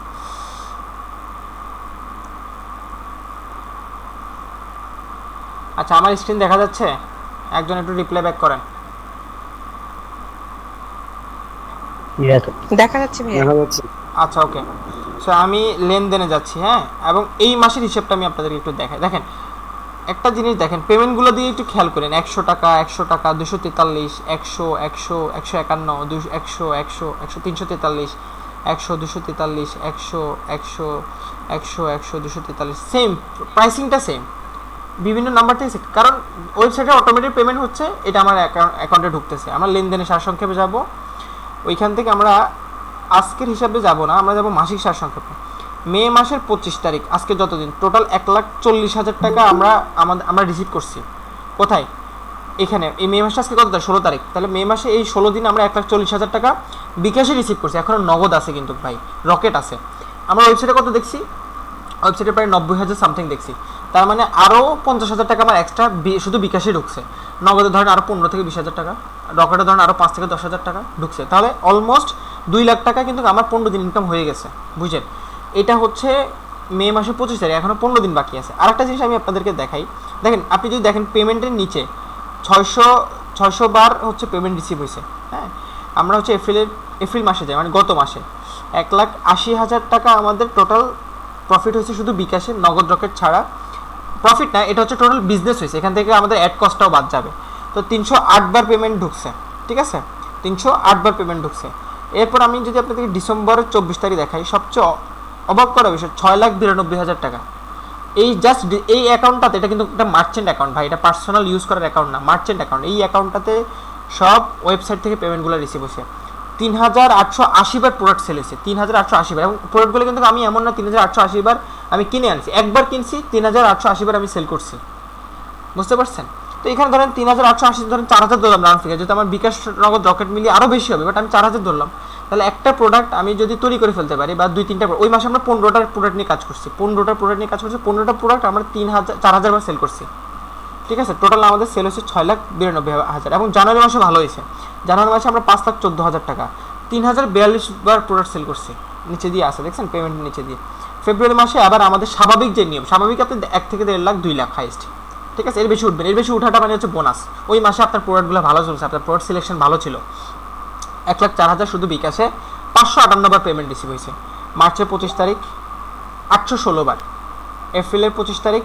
আচ্ছা আমার স্ক্রিন দেখা যাচ্ছে? একজন একটু রিপ্লাই ব্যাক করেন। দেখা যাচ্ছে ভাইয়া। আচ্ছা ওকে, সো আমি লেনদেনে যাচ্ছি, হ্যাঁ, এবং এই মাসের হিসেবটা আমি আপনাদেরকে একটু দেখাই। দেখেন একটা জিনিস দেখেন, পেমেন্টগুলো দিয়ে একটু খেয়াল করেন। 100 টাকা, 243, 100, 151, 200, 100, 343, 100, 243, 100, 243, সেম প্রাইসিংটা সেম, বিভিন্ন নাম্বার থেকে, কারণ ওয়েবসাইটে অটোমেটিক পেমেন্ট হচ্ছে, এটা আমার অ্যাকাউন্টে ঢুকতেছে। আমরা লেনদেনের সারসংক্ষেপে যাব, ওইখান থেকে আমরা আজকের হিসাবে যাব না, আমরা যাব মাসিক সারসংক্ষেপে। মে মাসের 25 তারিখ, আজকে যতদিন টোটাল 1,40,000 টাকা আমরা রিসিভ করছি। কোথায়? এখানে। এই মে মাসে আজকে কত তারিখ? 16 তারিখ। তাহলে মে মাসে এই 16 দিন আমরা 1,40,000 টাকা বিকাশে রিসিভ করছি। এখনও নগদ আছে কিন্তু ভাই, রকেট আছে। আমরা ওয়েবসাইটে কত দেখছি? ওয়েবসাইটে প্রায় 90,000 সামথিং দেখছি। তার মানে আরও 50,000 টাকা আমার এক্সট্রা শুধু বিকাশে ঢুকছে। নগদে ধরেন আরও 15 থেকে 20,000 টাকা, রকেটে ধরেন আরও 5 থেকে 10,000 টাকা ঢুকছে। তাহলে অলমোস্ট 2 লাখ টাকা কিন্তু আমার 15 দিন ইনকাম হয়ে গেছে, বুঝছেন? এটা হচ্ছে মে মাসের 25 তারিখ, এখনও 15 দিন বাকি আছে। আর একটা জিনিস আমি আপনাদেরকে দেখাই, দেখেন আপনি যদি দেখেন পেমেন্টের নিচে 600 বার হচ্ছে পেমেন্ট রিসিভ হয়েছে। হ্যাঁ, আমরা হচ্ছে এপ্রিল মাসে যাই, মানে গত মাসে 1,80,000 টাকা আমাদের টোটাল প্রফিট হয়েছে শুধু বিকাশে, নগদ রকেট ছাড়া। প্রফিট না, এটা হচ্ছে টোটাল বিজনেস হয়েছে, এখান থেকে আমাদের অ্যাড কস্টটাও বাদ যাবে। তো 308 বার পেমেন্ট ঢুকছে, ঠিক আছে, 308 বার পেমেন্ট ঢুকছে। এরপর আমি যদি আপনাদেরকে ডিসেম্বরের 24 তারিখ দেখাই, সবচেয়ে অবাক করা বিষয় 6,92,000 টাকা। এই জাস্ট এই অ্যাকাউন্টটাতে, এটা কিন্তু একটা মার্চেন্ট অ্যাকাউন্ট ভাই, এটা পার্সোনাল ইউজ করার অ্যাকাউন্ট না, মার্চেন্ট অ্যাকাউন্ট। এই অ্যাকাউন্টটাতে সব ওয়েবসাইট থেকে পেমেন্টগুলো রিসিভ হয়েছে। 3,880 বার প্রোডাক্ট সেল হয়েছে, 3,880 বার। এবং প্রোডাক্টগুলো কিন্তু আমি এমন না 3,880 বার আমি কিনে আনছি, একবার কিনছি 3,880 বার আমি সেল করছি, বুঝতে পারছেন? তো এখানে ধরেন 3,880 ধরেন 4,000 ধরলাম রাউন্ড ফিগার, যেহেতু আমার বিকাশ নগদ রকেট মিলিয়ে আরও বেশি হবে, বাট আমি 4,000 ধরলাম। তাহলে একটা প্রোডাক্ট আমি যদি তৈরি করে ফেলতে পারি, বা 2-3টা, ওই মাসে আমরা 15টার প্রোডাক্ট নিয়ে কাজ করছি, 15টা প্রোডাক্ট আমরা 4,000 বার সেল করছি, ঠিক আছে। টোটাল আমাদের সেল হয়েছে 6,92,000। এবং জানুয়ারি মাসে ভালো হয়েছে, জানুয়ারি মাসে আমরা 5,14,000 টাকা, 3,042 বার প্রোডাক্ট সেল করছি, নিচে দিয়ে আসে দেখছেন পেমেন্ট নিচে দিয়ে। ফেব্রুয়ারি মাসে আবার আমাদের স্বাভাবিক যে নিয়ম, স্বাভাবিক আপনি 1 থেকে 1.5 লাখ 2 লাখ হাইস্ট, ঠিক আছে, এর বেশি উঠবেন, এর বেশি উঠাটা মানে হচ্ছে বোনাস। ওই মাসে আপনার প্রোডাক্টগুলো ভালো চলছে, আপনার প্রোডাক্ট সিলেকশন ভালো ছিল। 1,04,000 শুধু বিকাশে 558 বার পেমেন্ট রিসিভ হয়েছে। মার্চের 25 তারিখ 816 বার, এপ্রিলের 25 তারিখ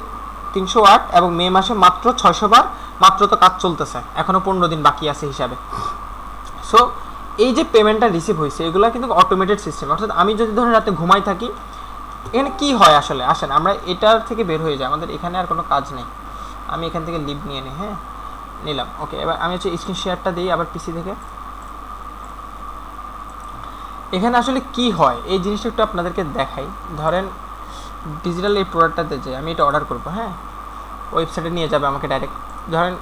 308, এবং মে মাসে মাত্র 600 বার। মাত্র তো কাজ চলতেছে, এখনও 15 দিন বাকি আছে হিসাবে। সো এই যে পেমেন্টটা রিসিভ হয়েছে, এগুলো কিন্তু অটোমেটেড সিস্টেম। অর্থাৎ আমি যদি ধরেন রাতে ঘুমাই থাকি, এখানে কি হয় আসলে, আসেন আমরা এটার থেকে বের হয়ে যাই, আমাদের এখানে আর কোনো কাজ নেই। আমি এখান থেকে লিভ নিয়ে নিই, হ্যাঁ নিলাম, ওকে। এবার আমি হচ্ছে স্ক্রিন শেয়ারটা দিই আবার পিসি থেকে। এখানে আসলে কি হয় এই জিনিসটা একটু আপনাদেরকে দেখাই। ধরেন ডিজিটাল এই প্রোডাক্টটাতে যে আমি এটা অর্ডার করবো, হ্যাঁ, ওয়েবসাইটে নিয়ে যাবে আমাকে ডাইরেক্ট। ধরেন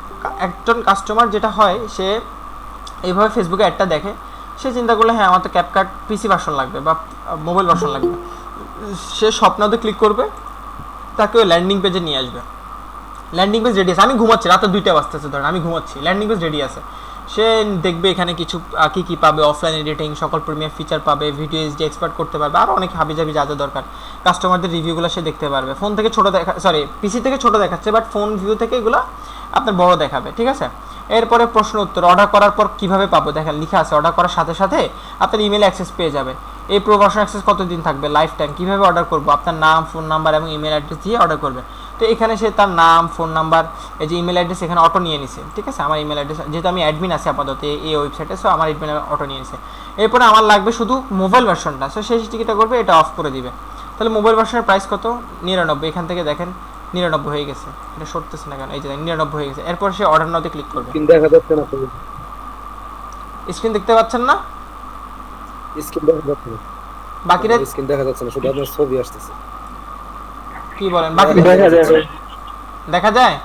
একজন কাস্টমার যেটা হয়, সে এইভাবে ফেসবুকে অ্যাডটা দেখে, সে চিন্তা করলে হ্যাঁ আমার তো ক্যাপকাট পিসি ভার্সন লাগবে বা মোবাইল ভার্সন লাগবে, সে স্বপ্নতে ক্লিক করবে, তাকে ওই ল্যান্ডিং পেজে নিয়ে আসবে। ল্যান্ডিং পেজ রেডি আছে, আমি ঘুমাচ্ছি, রাতে 2টা বাজতেছে, ধরেন আমি ঘুমাচ্ছি, ল্যান্ডিং পেজ রেডি আছে। সে দেখবে এখানে কিছু কী পাবে, অফলাইন এডিটিং, সকল প্রিমিয়াম ফিচার পাবে, ভিডিও এইচডি এক্সপার্ট করতে পারবে, আরও অনেক হাবিজাবি যা যা দরকার, কাস্টমারদের রিভিউগুলো সে দেখতে পারবে। ফোন থেকে ছোটো পিসি থেকে ছোটো দেখাচ্ছে, বাট ফোন ভিউ থেকে এগুলো আপনার বড় দেখাবে, ঠিক আছে। এরপরে প্রশ্ন উত্তর, অর্ডার করার পর কীভাবে পাবো, দেখেন লিখা আছে অর্ডার করার সাথে সাথে আপনার ইমেল অ্যাক্সেস পেয়ে যাবেন। এই প্রোভার্সন অ্যাক্সেস কতদিন থাকবে, লাইফ টাইম। কীভাবে অর্ডার করবো, আপনার নাম, ফোন নাম্বার এবং ইমেল অ্যাড্রেস দিয়ে অর্ডার করবে। তো এখানে সে তার নাম, ফোন নাম্বার, এই যে ইমেল অ্যাড্রেস এখানে অটো নিয়ে নিছে, ঠিক আছে। আমার ইমেল অ্যাড্রেস, যেহেতু আমি অ্যাডমিন আছি আপাতত এই ওয়েবসাইটে, সো আমার ইমেল অটো নিয়ে নিছে। এরপরে আমার লাগবে শুধু মোবাইল ভার্সনটা, সো সেই টিকিটটা করবে, এটা অফ করে দিবে। তাহলে মোবাইল ভার্সনের প্রাইস কত, 99। এখান থেকে দেখেন 99 হয়ে গেছে, এটা সরতেছে না কেন, এই যে 99 হয়ে গেছে। এরপর সে অর্ডার নাওতে ক্লিক করবে। দেখা যাচ্ছে না, স্ক্রিন দেখতে পাচ্ছেন না, স্ক্রিন দেখা যাচ্ছে না, বাকিটা স্ক্রিন দেখা যাচ্ছে না, শুধু আপনার ছবি আসতেছে। কি বলেন, বাকি দেখা যায়?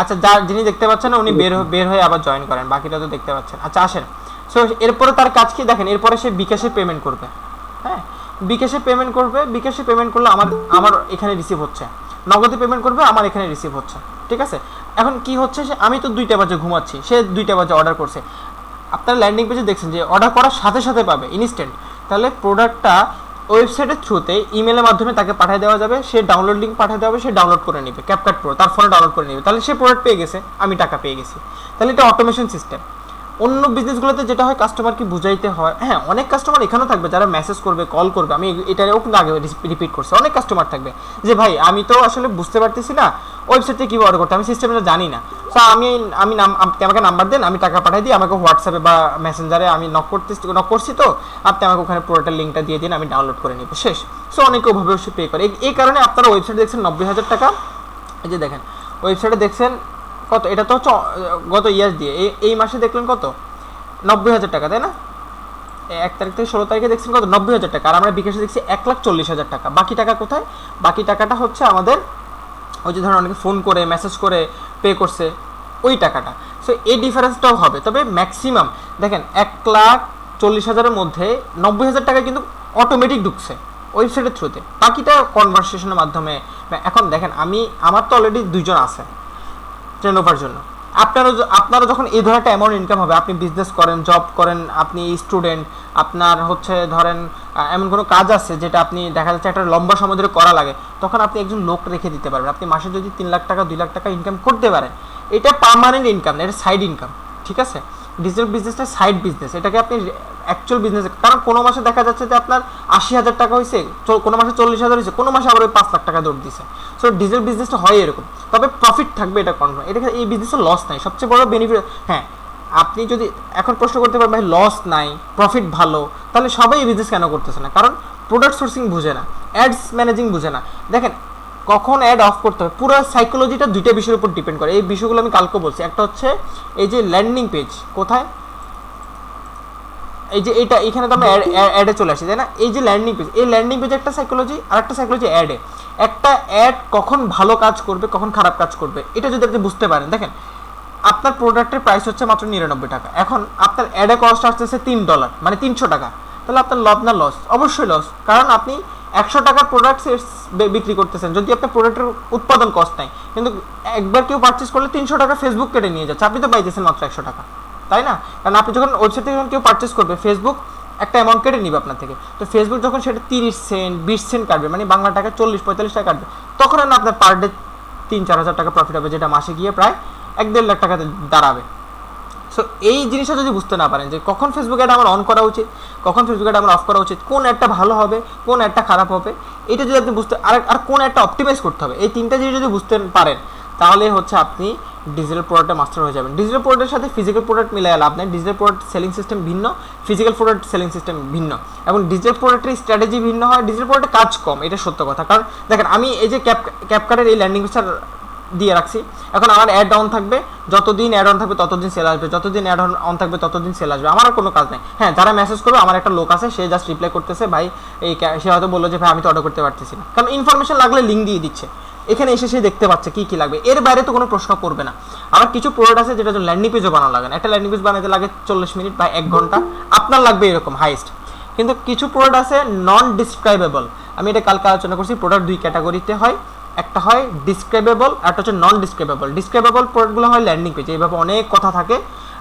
আচ্ছা, যার যিনি দেখতে পাচ্ছেন না উনি বের হয়ে আবার জয়েন করেন, বাকিটা তো দেখতে পাচ্ছেন। আচ্ছা আসেন, সো এরপরে তার কাজ কি দেখেন, এরপরে সে বিকাশে পেমেন্ট করবে, হ্যাঁ বিকাশে পেমেন্ট করবে। বিকাশে পেমেন্ট করলে আমার এখানে রিসিভ হচ্ছে, নগদে পেমেন্ট করবে, আমার এখানে রিসিভ হচ্ছে, ঠিক আছে। এখন কি হচ্ছে, আমি তো 2টা বাজে ঘুমাচ্ছি, সে 2টা বাজে অর্ডার করছে। আপনারা ল্যান্ডিং পেজে দেখছেন যে অর্ডার করার সাথে সাথে পাবে ইনস্ট্যান্ট। তাহলে প্রোডাক্টটা ওয়েবসাইটের থ্রুতে ইমেলের মাধ্যমে তাকে পাঠিয়ে দেওয়া যাবে, সে ডাউনলোড লিঙ্ক পাঠিয়ে দেওয়া হবে, সে ডাউনলোড করে নেবে ক্যাপকাট প্রো, তার ফোনে ডাউনলোড করে নেবে। তাহলে সে প্রোডাক্ট পেয়ে গেছে, আমি টাকা পেয়ে গেছি। তাহলে এটা অটোমেশন সিস্টেম। অন্য বিজনেসগুলোতে যেটা হয়, কাস্টমারকে বুঝাইতে হয়। হ্যাঁ, অনেক কাস্টমার এখানেও থাকবে যারা মেসেজ করবে, কল করবে, আমি এটাও কিন্তু আগে রিপিট করছি। অনেক কাস্টমার থাকবে যে ভাই আমি তো আসলে বুঝতে পারতেছি না ওয়েবসাইট থেকে কীভাবে অর্ডার করতে, আমি সিস্টেমটা জানি না, সো আমাকে নাম্বার দেন, আমি টাকা পাঠিয়ে দিই, আমাকে হোয়াটসঅ্যাপে বা মেসেঞ্জারে আমি নক করছি, তো আপনি আমাকে ওখানে পুরোটার লিঙ্কটা দিয়ে দিন, আমি ডাউনলোড করে নিব, শেষ। সো অনেকে ওভাবে সে পে করে। এই কারণে আপনারা ওয়েবসাইটে দেখছেন 90,000 টাকা। এই যে দেখেন ওয়েবসাইটে দেখছেন কত, এটা তো হচ্ছে গত ইয়ার দিয়ে, এই মাসে দেখলেন কত, 90,000 টাকা, তাই না? 1 তারিখ থেকে 16 তারিখে দেখছেন কত, 90,000 টাকা। আর আমরা বিকাশে দেখছি 1,40,000 টাকা। বাকি টাকা কোথায়? বাকি টাকাটা হচ্ছে আমাদের ওই যে ধরুন অনেকে ফোন করে মেসেজ করে পে করছে, ওই টাকাটা। সো এই ডিফারেন্সটাও হবে, তবে ম্যাক্সিমাম দেখেন 40,000-এর মধ্যে 90,000 টাকা কিন্তু অটোমেটিক ঢুকছে ওয়েবসাইটের থ্রুতে, বাকিটা কনভারসেশনের মাধ্যমে। এখন দেখেন আমার তো অলরেডি 2 জন আছে ট্রেন ওভার জন্য। আপনারও যখন এই ধরনের একটা অ্যামাউন্ট ইনকাম হবে, আপনি বিজনেস করেন, জব করেন, আপনি স্টুডেন্ট, আপনার হচ্ছে ধরেন এমন কোনো কাজ আছে যেটা আপনি দেখা যাচ্ছে একটা লম্বা সময় ধরে করা লাগে, তখন আপনি একজন লোক রেখে দিতে পারবেন। আপনি মাসে যদি 3 লাখ টাকা 2 লাখ টাকা ইনকাম করতে পারেন, এটা পার্মানেন্ট ইনকাম না, এটা সাইড ইনকাম, ঠিক আছে? ডিজিটাল বিজনেসটা সাইড বিজনেস, এটাকে আপনি অ্যাকচুয়াল বিজনেস, কারণ কোনো মাসে দেখা যাচ্ছে যে আপনার 80,000 টাকা হয়েছে, কোনো মাসে 40,000 হয়েছে, কোনো মাসে আবার ওই 5 লাখ টাকা দৌড় দিছে। সো ডিজিটাল বিজনেসটা হয় এরকম, তবে প্রফিট থাকবে, এটা কনফার্ম। এটা এই বিজনেসে লস নাই, সবচেয়ে বড় বেনিফিট। হ্যাঁ, আপনি যদি এখন প্রশ্ন করতে পারেন ভাই লস নাই, প্রফিট ভালো, তাহলে সবাই এই বিজনেস কেন করতেছে না? কারণ প্রোডাক্ট সোর্সিং বুঝে না, অ্যাডস ম্যানেজিং বুঝে না। দেখেন কখন অ্যাড অফ করতে হবে, পুরো সাইকোলজিটা 2টা বিষয়ের উপর ডিপেন্ড করে। এই বিষয়গুলো আমি কালকে বলছি। একটা হচ্ছে এই যে ল্যান্ডিং পেজ, কোথায় এই যে এটা, এখানে তো আমরা অ্যাডে চলে আসি, তাই না? এই যে ল্যান্ডিং পেজ, এই ল্যান্ডিং পেজে একটা সাইকোলজি, আর একটা সাইকোলজি অ্যাডে। একটা অ্যাড কখন ভালো কাজ করবে, কখন খারাপ কাজ করবে, এটা যদি আপনি বুঝতে পারেন। দেখেন আপনার প্রোডাক্টের প্রাইস হচ্ছে মাত্র 99 টাকা, এখন আপনার অ্যাডে কস্ট আসতেছে $3, মানে 300 টাকা, তাহলে আপনার লাভ না লস? অবশ্যই লস, কারণ আপনি 100 টাকার প্রোডাক্ট বিক্রি করতেছেন, যদি আপনার প্রোডাক্টের উৎপাদন কস্ট নাই, কিন্তু একবার কেউ পারচেস করলে 300 টাকা ফেসবুক কেটে নিয়ে যাচ্ছে, আপনি তো পাইতেছেন মাত্র 100 টাকা, তাই না? কারণ আপনি যখন ওয়েবসাইট থেকে যখন কেউ পারচেস করবে, ফেসবুক একটা অ্যামাউন্ট কেটে নিবে আপনার থেকে, তো ফেসবুক যখন সেটা 30 সেন্ট 20 সেন্ট কাটবে, মানে বাংলা টাকা 40-45 টাকা কাটবে, তখন না আপনার পার ডে 3-4 হাজার টাকা প্রফিট হবে, যেটা মাসে গিয়ে প্রায় 1-1.5 লাখ টাকা দাঁড়াবে। সো এই জিনিসটা যদি বুঝতে না পারেন যে কখন ফেসবুক অ্যাড আমার অন করা উচিত, কখন ফেসবুক অ্যাড আমার অফ করা উচিত, কোন অ্যাডটা ভালো হবে, কোন অ্যাডটা খারাপ হবে, এটা যদি আপনি বুঝতে, আর কোন অ্যাডটা অপটিমাইজ করতে হবে, এই 3টা জিনিস যদি বুঝতে পারেন, তাহলে হচ্ছে আপনি ডিজিটাল প্রোডাক্টে মাস্টার হয়ে যাবেন। ডিজিটাল প্রোডাক্টের সাথে ফিজিক্যাল প্রোডাক্ট মিলায় লাভ নেই। ডিজিটাল প্রোডাক্ট সেলিং সিস্টেম ভিন্ন, ফিজিক্যাল প্রোডাক্ট সেলিং সিস্টেম ভিন্ন, এবং ডিজিটাল প্রোডাক্টের স্ট্র্যাটেজি ভিন্ন হয়, ডিজিটাল প্রোডাক্টে কাজ কম, এটা সত্য কথা। কারণ দেখেন আমি এই যে ক্যাপকার্টের এই ল্যান্ডিং পেজটা দিয়ে রাখছি, এখন আমার অ্যাড অন থাকবে, যতদিন অ্যাড অন থাকবে ততদিন সেল আসবে, যতদিন অ্যাড অন থাকবে ততদিন সেল আসবে, আমার আর কোনো কাজ নেই। হ্যাঁ, যারা মেসেজ করবে, আমার একটা লোক আছে, সে জাস্ট রিপ্লাই করতেছে, ভাই এই সে হয়তো বললো যে ভাই আমি তো অর্ডার করতে পারতেছি না, কারণ ইনফরমেশন লাগলে লিঙ্ক দিয়ে দিচ্ছে, এখানে এসে সে দেখতে পাচ্ছে কি কি লাগবে, এর বাইরে তো কোনো প্রশ্ন করবে না। আবার কিছু প্রোডাক্ট আছে যেটা ল্যান্ডিং পেজও বানানো লাগে না, একটা ল্যান্ডিং পেজ বানাতে লাগে 40 মিনিট বা 1 ঘন্টা, আপনার লাগবে এরকম হাইস্ট। কিন্তু কিছু প্রোডাক্ট আছে নন ডিসক্রাইবেবল, আমি এটা কালকে আলোচনা করছি। প্রোডাক্ট 2 ক্যাটাগরিতে হয়, একটা হয় ডিসক্রাইবেবল, একটা হচ্ছে নন ডিসক্রাইবেবল। ডিসক্রাইবেবল প্রোডাক্টগুলো হয় ল্যান্ডিং পেজে, এইভাবে অনেক কথা থাকে।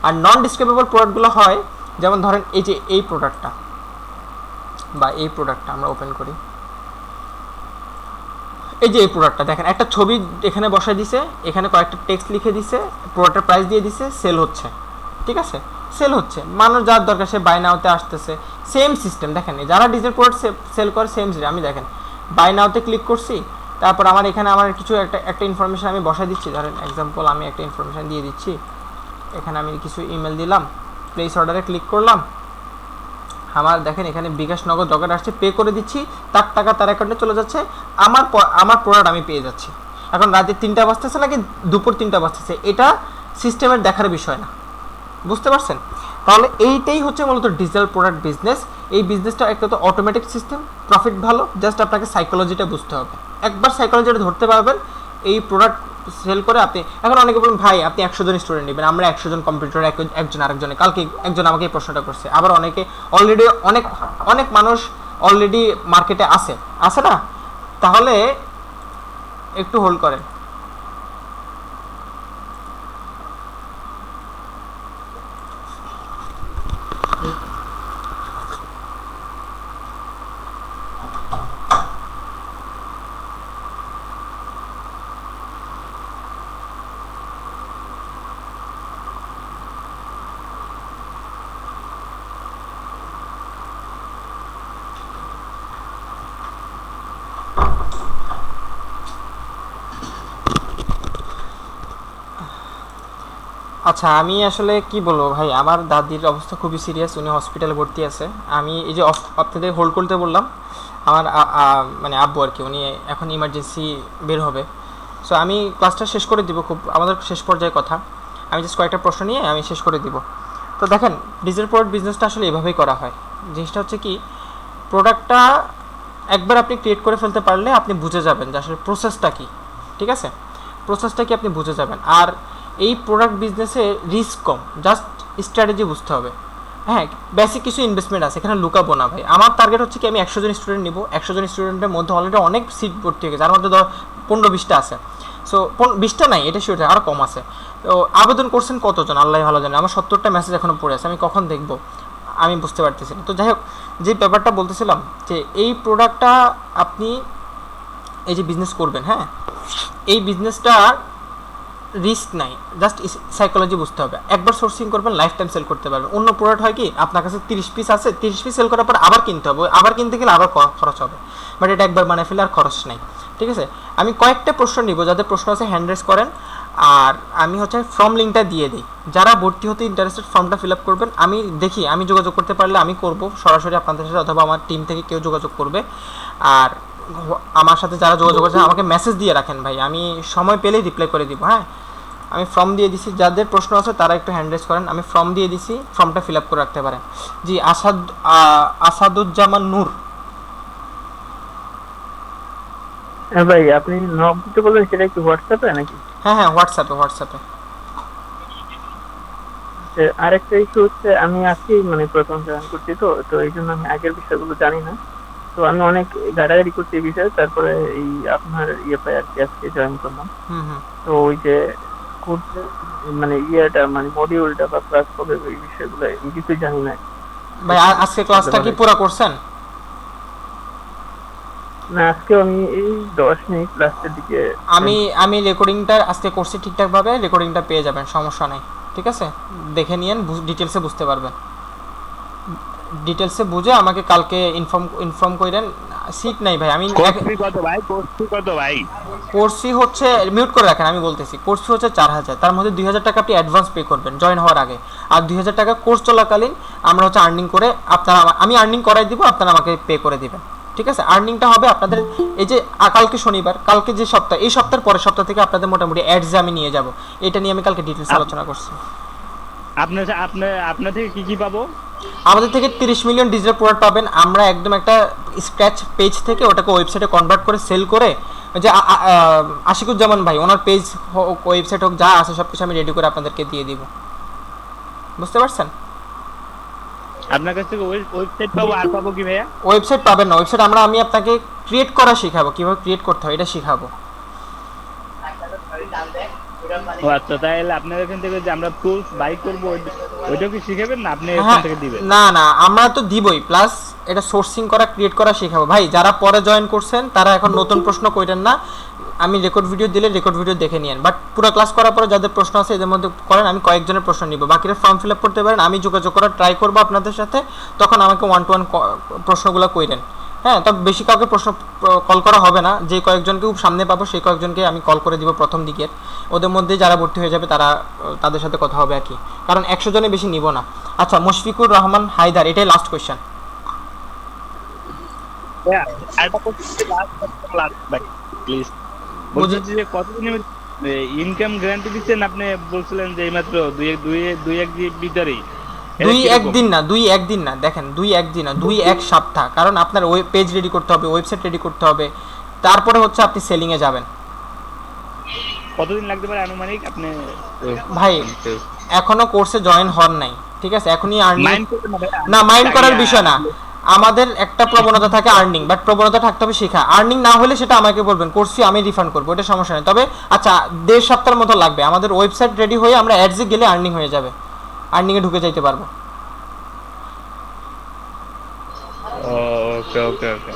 আর নন ডিসক্রাইবেবল প্রোডাক্টগুলো হয়, যেমন ধরেন এই যে এই প্রোডাক্টটা বা এই প্রোডাক্টটা আমরা ওপেন করি, এই যে এই প্রোডাক্টটা দেখেন, একটা ছবি এখানে বসায় দিছে, এখানে কয়েকটা টেক্সট লিখে দিছে, প্রোডাক্টের প্রাইস দিয়ে দিছে, সেল হচ্ছে, ঠিক আছে? সেল হচ্ছে, মানুষ যার দরকার সে বাই নাওতে আসতেছে, সেম সিস্টেম। দেখেন যারা ডিজিটাল প্রোডাক্ট সেল করে সেম সিস্টেম। আমি দেখেন বাই নাওতে ক্লিক করছি, তারপর আমার এখানে আমার কিছু একটা ইনফরমেশন আমি বসাই দিচ্ছি, ধরেন এক্সাম্পল আমি একটা ইনফরমেশন দিয়ে দিচ্ছি, এখানে আমি কিছু ইমেল দিলাম, প্লেস অর্ডারে ক্লিক করলাম, আমার দেখেন এখানে বিকাশ নগদ জগৎ আসছে, পে করে দিচ্ছি, তার টাকা তার অ্যাকাউন্টে চলে যাচ্ছে, আমার প্রোডাক্ট আমি পেয়ে যাচ্ছি। এখন রাতে 3টা বাজতেছে নাকি দুপুর 3টা বাজতেছে, এটা সিস্টেমের দেখার বিষয় না, বুঝতে পারছেন? তাহলে এইটাই হচ্ছে মূলত ডিজিটাল প্রোডাক্ট বিজনেস। এই বিজনেসটা একটা তো অটোমেটিক সিস্টেম, প্রফিট ভালো, জাস্ট আপনাকে সাইকোলজিটা বুঝতে হবে। একবার সাইকোলজিটা ধরতে পারবেন, এই প্রোডাক্ট সেল করে আপনি, এখন অনেকে বলুন ভাই আপনি 100 জন স্টুডেন্ট নেবেন, আমরা 100 জন কম্পিউটার, একজন আরেকজনে, কালকে একজন আমাকে এই প্রশ্নটা করছে, আবার অনেকে অলরেডি অনেক মানুষ অলরেডি মার্কেটে আছে না? তাহলে একটু হোল্ড করেন। আচ্ছা, আমি আসলে কি বলবো ভাই, আমার দাদির অবস্থা খুবই সিরিয়াস, উনি হসপিটালে ভর্তি আছে। আমি এই যে আপনাদের হোল্ড করতে বললাম, আমার মানে আব্বু আর কি, উনি এখন ইমার্জেন্সি বের হবে। সো আমি ক্লাসটা শেষ করে দিব, খুব আমাদের শেষ পর্যায়ে কথা, আমি জাস্ট কয়েকটা প্রশ্ন নিয়ে আমি শেষ করে দিব। তো দেখেন ডিজিটাল প্রোডাক্ট বিজনেসটা আসলে এভাবেই করা হয়। জিনিসটা হচ্ছে কি, প্রোডাক্টটা একবার আপনি ক্রিয়েট করে ফেলতে পারলে আপনি বুঝে যাবেন যে আসলে প্রসেসটা কী, ঠিক আছে? প্রসেসটা কি আপনি বুঝে যাবেন। আর এই প্রোডাক্ট বিজনেসে রিস্ক কম, জাস্ট স্ট্র্যাটেজি বুঝতে হবে। হ্যাঁ, বেসিক কিছু ইনভেস্টমেন্ট আছে, এখানে লুকাবো না ভাই। আমার টার্গেট হচ্ছে কি আমি 100 জন স্টুডেন্ট নিব, 100 জন স্টুডেন্টের মধ্যে অলরেডি অনেক সিট ভর্তি হয়ে গেছে, যার মধ্যে ধর 15-20টা আছে। সো 20টা নাই, এটা শিওর আরও কম আছে। তো আবেদন করছেন কতজন আল্লাহ ভালো জানে, আমার 70টা মেসেজ এখনও পড়ে আছে, আমি কখন দেখব আমি বুঝতে পারতেছি না। তো যাই হোক, যে ব্যাপারটা বলতেছিলাম যে এই প্রোডাক্টটা আপনি এই যে বিজনেস করবেন, হ্যাঁ, এই বিজনেসটা রিস্ক নাই, জাস্ট সাইকোলজি বুঝতে হবে। একবার সোর্সিং করবেন, লাইফ টাইম সেল করতে পারবেন। অন্য প্রোডাক্ট হয় কি আপনার কাছে 30 পিস আছে, 30 পিস সেল করার পর আবার কিনতে হবে, আবার কিনতে গেলে আবার খরচ হবে, বাট এটা একবার বানিয়ে ফেলে আর খরচ নাই। ঠিক আছে, আমি কয়েকটা প্রশ্ন নিব, যাদের প্রশ্ন আছে হ্যান্ড রেজ করেন, আর আমি হচ্ছে ফর্ম লিঙ্কটা দিয়ে দিই। যারা ভর্তি হতে ইন্টারেস্টেড ফর্মটা ফিল আপ করবেন, আমি দেখি আমি যোগাযোগ করতে পারলে আমি করব সরাসরি আপনাদের সাথে, অথবা আমার টিম থেকে কেউ যোগাযোগ করবে। আর আমার সাথে যারা যোগাযোগ করছে আমাকে মেসেজ দিয়ে রাখেন ভাই, আমি সময় পেলেই রিপ্লাই করে দিব। হ্যাঁ, আমি ফর্ম দিয়ে দিছি, যাদের প্রশ্ন আছে তারা একটু হ্যান্ড রেজ করেন, আমি ফর্ম দিয়ে দিছি, ফর্মটা ফিল আপ করে রাখতে পারেন। জি, আসাদুজ্জামান নূর। হ্যাঁ ভাই, আপনি নক দিতে বললেন, সেটা কি হোয়াটসঅ্যাপে নাকি? হ্যাঁ হ্যাঁ, হোয়াটসঅ্যাপে। আরেকটা ইস্যু হচ্ছে, আমি আজকে মানে প্রথম জয়েন করছি, তো তো এই জন্য আমি আগের বিষয়গুলো জানি না। তো আমি অনেক ঘাটাঘাটি করছি এই বিষয়ে, তারপরে এই আপনার পাই আর কি আজকে জয়েন করলাম। তো ওই যে কোর্সে মানে মানে মডিউলটা বা ক্লাস কবে, এই বিষয়গুলো আমি কিছুই জানি না ভাই। আজকে ক্লাসটা কি পুরো করছেন? না, আজকে আমি এই 10 মিনিট লাস্টের দিকে আমি রেকর্ডিংটা আজকে করছি ঠিকঠাকভাবে, রেকর্ডিংটা পেয়ে যাবেন, সমস্যা নেই। ঠিক আছে, দেখে নিয়েন, ডিটেলসে বুঝতে পারবেন। ডিটেলসে বুঝে আমাকে কালকে ইনফর্ম করেন। সিট নাই ভাই, আমি কত ভাই? কোর্সি হচ্ছে, মিউট করে রাখেন, আমি বলতেছি, কোর্সি হচ্ছে 4000, তার মধ্যে 2000 টাকা আপনি অ্যাডভান্স পে করবেন জয়েন হওয়ার আগে, আর 2000 টাকা কোর্স চলাকালীন আমরা হচ্ছে আর্নিং করে আপনারা, আমি আর্নিং করাই দিব, আপনারা আমাকে পে করে দিবেন। ঠিক আছে, আর্নিংটা হবে আপনাদের এই যে কালকে শনিবার, কালকে যে সপ্তাহ, এই সপ্তাহের পরের সপ্তাহ থেকে আপনাদের মোটামুটি অ্যাডস আমি নিয়ে যাব, এটা নিয়ে আমি কালকে ডিটেলস আলোচনা করছি। আপনার থেকে কি পাবো? আমাদের থেকে 30 মিলিয়ন ডিজিটাল প্রোডাক্ট পাবেন। আমরা একদম একটা স্ক্র্যাচ পেজ থেকে ওটাকে ওয়েবসাইটে কনভার্ট করে সেল করে, যে আশিকুজ্জামান ভাই ওনার পেজ হোক, ওয়েবসাইট হোক, যা আছে সব কিছু আমি রেডি করে আপনাদেরকে দিয়ে দিব। বুঝতে পারছেন? আপনার কাছ থেকে ওয়েবসাইট পাবো, আর পাবো কি ভাইয়া? ওয়েবসাইট পাবেন না, ওয়েবসাইট আমি আপনাকে ক্রিয়েট করা শেখাবো, কিভাবে ক্রিয়েট করতে হয় এটা শেখাবো। ও আচ্ছা, তাহলে আপনার এখান থেকে যে আমরা টুলস বাই করবো ওইটা কি শিখাবেন না আপনি এখান থেকে দিবেন? না, আমরা তো দিবই, প্লাস এটা সোর্সিং করা, ক্রিয়েট করা শেখাবো ভাই। যারা পরে জয়েন করছেন তারা এখন নতুন প্রশ্ন কইরেন না, আমি রেকর্ড ভিডিও দিলে রেকর্ড ভিডিও দেখে নিয়েন, বাট পুরো ক্লাস করার পরে যাদের প্রশ্ন আছে এদের মধ্যে করেন, আমি কয়েকজনের প্রশ্ন নিব, বাকিরা ফর্ম ফিল আপ করতে পারেন, আমি যোগাযোগ করার ট্রাই করবো আপনাদের সাথে, তখন আমাকে 1-to-1 প্রশ্নগুলো কইরেন। হ্যাঁ, তবে বেশি কাউকে প্রশ্ন কল করা হবে না, যে কয়েকজনকে খুব সামনে পাবো সেই কয়েকজনকে আমি কল করে দিব প্রথম দিকের, ওদের মধ্যে যারা ভর্তি হয়ে যাবে তাদের সাথে কথা হবে আর কি, কারণ 100 জনে বেশি নিব না। আচ্ছা, মুশফিকুর রহমান হায়দার, এটাই লাস্ট কোয়েশ্চেন। প্লিজ বলছি যে কতদিনের ইনকাম গ্যারান্টি দিচ্ছেন? আপনি বলছিলেন যে এইমাত্র দুই এক দিন ভিতরেই। 2-1 দিন না, দেখেন 2-1 দিন না, 2-1 সপ্তাহ, কারণ আপনার পেজ রেডি করতে হবে, ওয়েবসাইট রেডি করতে হবে, তারপরে হচ্ছে আপনি সেলিং এ যাবেন। কতদিন লাগতে পারে আনুমানিক? আপনি ভাই এখনো কোর্সে জয়েন হন নাই, ঠিক আছে, এখনই আর্নিং না, মাইন্ড করার বিষয় না, আমাদের একটা প্রবণতা থাকে আর্নিং, বাট প্রবণতা থাকতে হবে শেখা। আর্নিং না হলে সেটা আমাকে বলবেন, কোর্স ফি আমি রিফান্ড করবো, এটা সমস্যা নেই। তবে আচ্ছা, 1.5 সপ্তাহের মতো লাগবে, আমাদের ওয়েবসাইট রেডি হয়ে আমরা অ্যাডসে গেলে আর্নিং হয়ে যাবে, আর্নিংয়ে ঢুকে যাইতে পারবো। ওকে ওকে ওকে,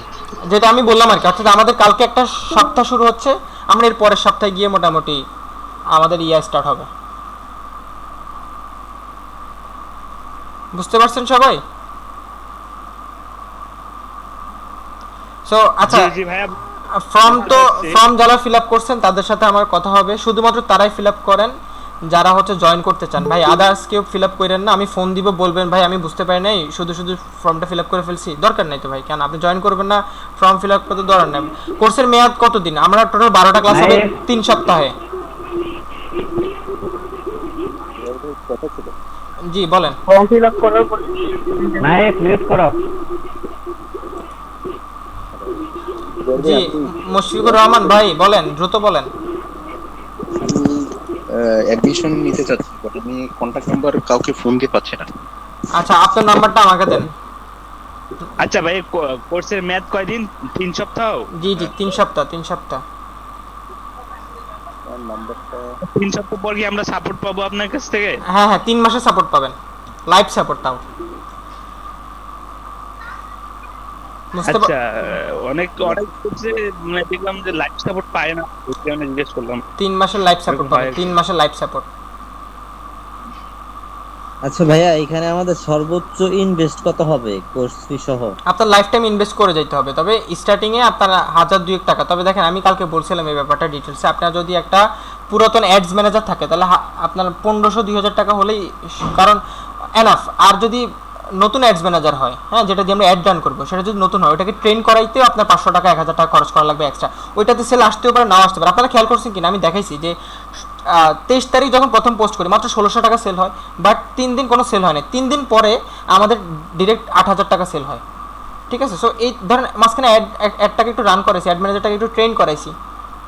যেটা আমি বললাম আর কি, অর্থাৎ আমাদের কালকে একটা সপ্তাহ শুরু হচ্ছে, আমরা এর পরের সপ্তাহে গিয়ে মোটামুটি আমাদের স্টার্ট হবে। বুঝতে পারছেন সবাই? সো আচ্ছা, ফর্ম যারা ফিল আপ করছেন তাদের সাথে আমার কথা হবে, শুধুমাত্র তারাই ফিল আপ করেন যারা হচ্ছে জয়েন করতে চান। ভাই আদার্স কেউ ফিল আপ করেন না, আমি ফোন দিব, বলবেন ভাই আমি বুঝতে পারি নাই, শুধু ফর্মটা ফিল আপ করে ফেলছি, দরকার নাই তো ভাই, কেন আপনি জয়েন করবেন না, ফর্ম ফিল আপ করতে দরকার নাই। কোর্সের মেয়াদ কতদিন? আমরা টোটাল 12টা ক্লাস হবে 3 সপ্তাহে। জি বলেন। ফর্ম ফিল আপ করার পর জি, মুশফিকুর রহমান ভাই বলেন, দ্রুত বলেন। অ্যাডমিশন নিতে চাচ্ছি, বাট আমি কন্টাক্ট নাম্বার কাউকে ফোন দিয়ে পাচ্ছি না। আচ্ছা আপনার নাম্বারটা আমাকে দেন। আচ্ছা ভাই, কোর্সের ম্যাথ কয়দিন? 3 সপ্তাহ? জি 3 সপ্তাহ। 3 সপ্তাহ পর কি আমরা সাপোর্ট পাবো আপনার কাছ থেকে? হ্যাঁ 3 মাসের সাপোর্ট পাবেন, লাইভ সাপোর্ট তাও। আচ্ছা, অনেক কোর্সে মানে দেখলাম যে লাইভ সাপোর্ট পায় না, ওই কারণে জিজ্ঞেস করলাম। 3 মাসের লাইভ সাপোর্ট পাবেন, 3 মাসের লাইভ সাপোর্ট। আচ্ছা ভাইয়া, এখানে আমাদের সর্বোচ্চ ইনভেস্ট কত হবে কোর্স ফি সহ? আপনার লাইফ টাইম ইনভেস্ট করে যেতে হবে, তবে স্টার্টিং এ আপনার 1000-2000 টাকা। তবে দেখেন আমি কালকে বলছিলাম এই ব্যাপারটা ডিটেলসে, আপনার যদি একটা পুরাতন অ্যাডস ম্যানেজার থাকে তাহলে আপনার 1500-2000 টাকা হলেই কারণ এনাফ। আর যদি নতুন অ্যাডস ম্যানেজার হয়, হ্যাঁ, যেটা দিয়ে আমরা অ্যাড রান করবো, সেটা যদি নতুন হয় ওটাকে ট্রেন করাইতেও আপনার 500 টাকা 1000 টাকা খরচ করা লাগবে এক্সট্রা। ওইটাতে সেল আসতেও পারে নাও আসতে পারে। আপনারা খেয়াল করছেন কিনা আমি দেখাইছি যে 23 তারিখ যখন প্রথম পোস্ট করি মাত্র 1600 টাকা সেল হয়, বাট 3 দিন কোনো সেল হয় না, 3 দিন পরে আমাদের ডিরেক্ট 8000 টাকা সেল হয়। ঠিক আছে, সো এই ধরেন মাঝখানে অ্যাডটাকে একটু রান করাইছি, অ্যাড ম্যানেজারটাকে একটু ট্রেন করাইছি,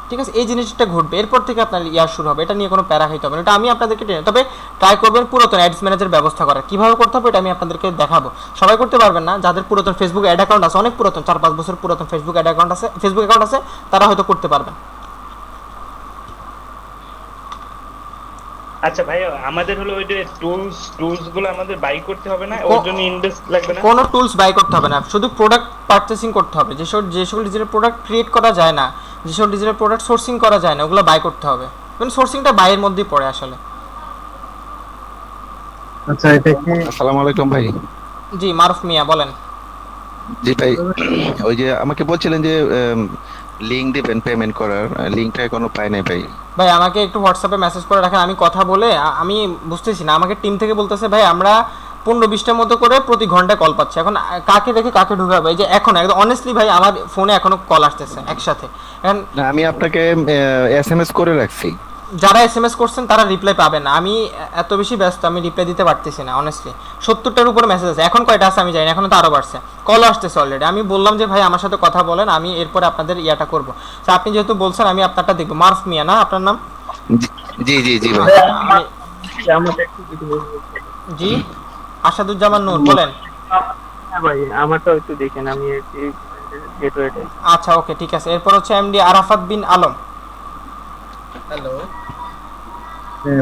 ঠিক আছে, এই জিনিসটা ঘটবে। এরপর থেকে আপনার ইয়ার শুরু হবে, এটা নিয়ে কোনো প্যারা খাইতে হবে না। এটা আমি আপনাদেরকে তবে ট্রাই করবেন পুরাতন অ্যাডস ম্যানেজার ব্যবস্থা করার। কীভাবে করতে হবে এটা আমি আপনাদেরকে দেখাবো। সবাই করতে পারবেন না, যাদের পুরাতন ফেসবুক অ্যাড অ্যাকাউন্ট আছে, অনেক পুরাতন 4-5 বছর পুরাতন ফেসবুক অ্যাকাউন্ট আছে, তারা হয়তো করতে পারবেন। আচ্ছা ভাই, আমাদের হলো ওই যে টুলস গুলো আমাদের বাই করতে হবে না, ওর জন্য ইনভেস্ট লাগবে না? কোনো টুলস বাই করতে হবে না, শুধু প্রোডাক্ট পারচেসিং করতে হবে। যে সকল ডিজিটাল প্রোডাক্ট ক্রিয়েট করা যায় না, যে সকল ডিজিটাল প্রোডাক্ট সোর্সিং করা যায় না, ওগুলো বাই করতে হবে। কারণ সোর্সিংটা বাইয়ের মধ্যেই পড়ে আসলে। আচ্ছা, এটা কি? আসসালামু আলাইকুম ভাই। জি মারুফ মিয়া বলেন। জি ভাই, ওই যে আমাকে বলছিলেন যে লিংক দিবেন পেমেন্ট করার, লিংকটা এখনো পাই নাই ভাই। ভাই আমাকে একটু হোয়াটসঅ্যাপে মেসেজ করে রাখেন, আমি কথা বলে আমি বুঝতেছি না, আমাকে টিম থেকে বলতেছে ভাই আমরা 15-20টার মতো করে প্রতি ঘন্টায় কল পাচ্ছি, এখন কাকে রেখে কাকে ঢুকাবো? এই যে এখন একদম অনেস্টলি ভাই আমার ফোনে এখনো কল আসতেছে একসাথে। এখন না, আমি আপনাকে এসএমএস করে রাখছি। যারা এসএমএস করছেন তারা রিপ্লাই পাবেন না, আমি এত বেশি ব্যস্ত আমি রিপ্লাই দিতে পারতেছি না অনেস্টলি। 70টার উপরে মেসেজ আছে, এখন কয়টা আছে আমি জানি না, এখন তো আরও বাড়ছে, কল আসতেছে অলরেডি। আমি বললাম যে ভাই আমার সাথে কথা বলেন, আমি এরপরে আপনাদের ইয়াটা করবো। তো আপনি যেহেতু বলছেন আমি আপনারটা দেখবো। মারুফ মিয়া না আপনার নাম? জি জি জি ভাই। জি আসাদুজ্জামান নূর বলেন। হ্যাঁ ভাই, আমারটাও একটু দেখেন, আমি গেটওয়েটাই। আচ্ছা ওকে ঠিক আছে। এরপর হচ্ছে এমডি আরাফাত বিন আলম। হ্যালো,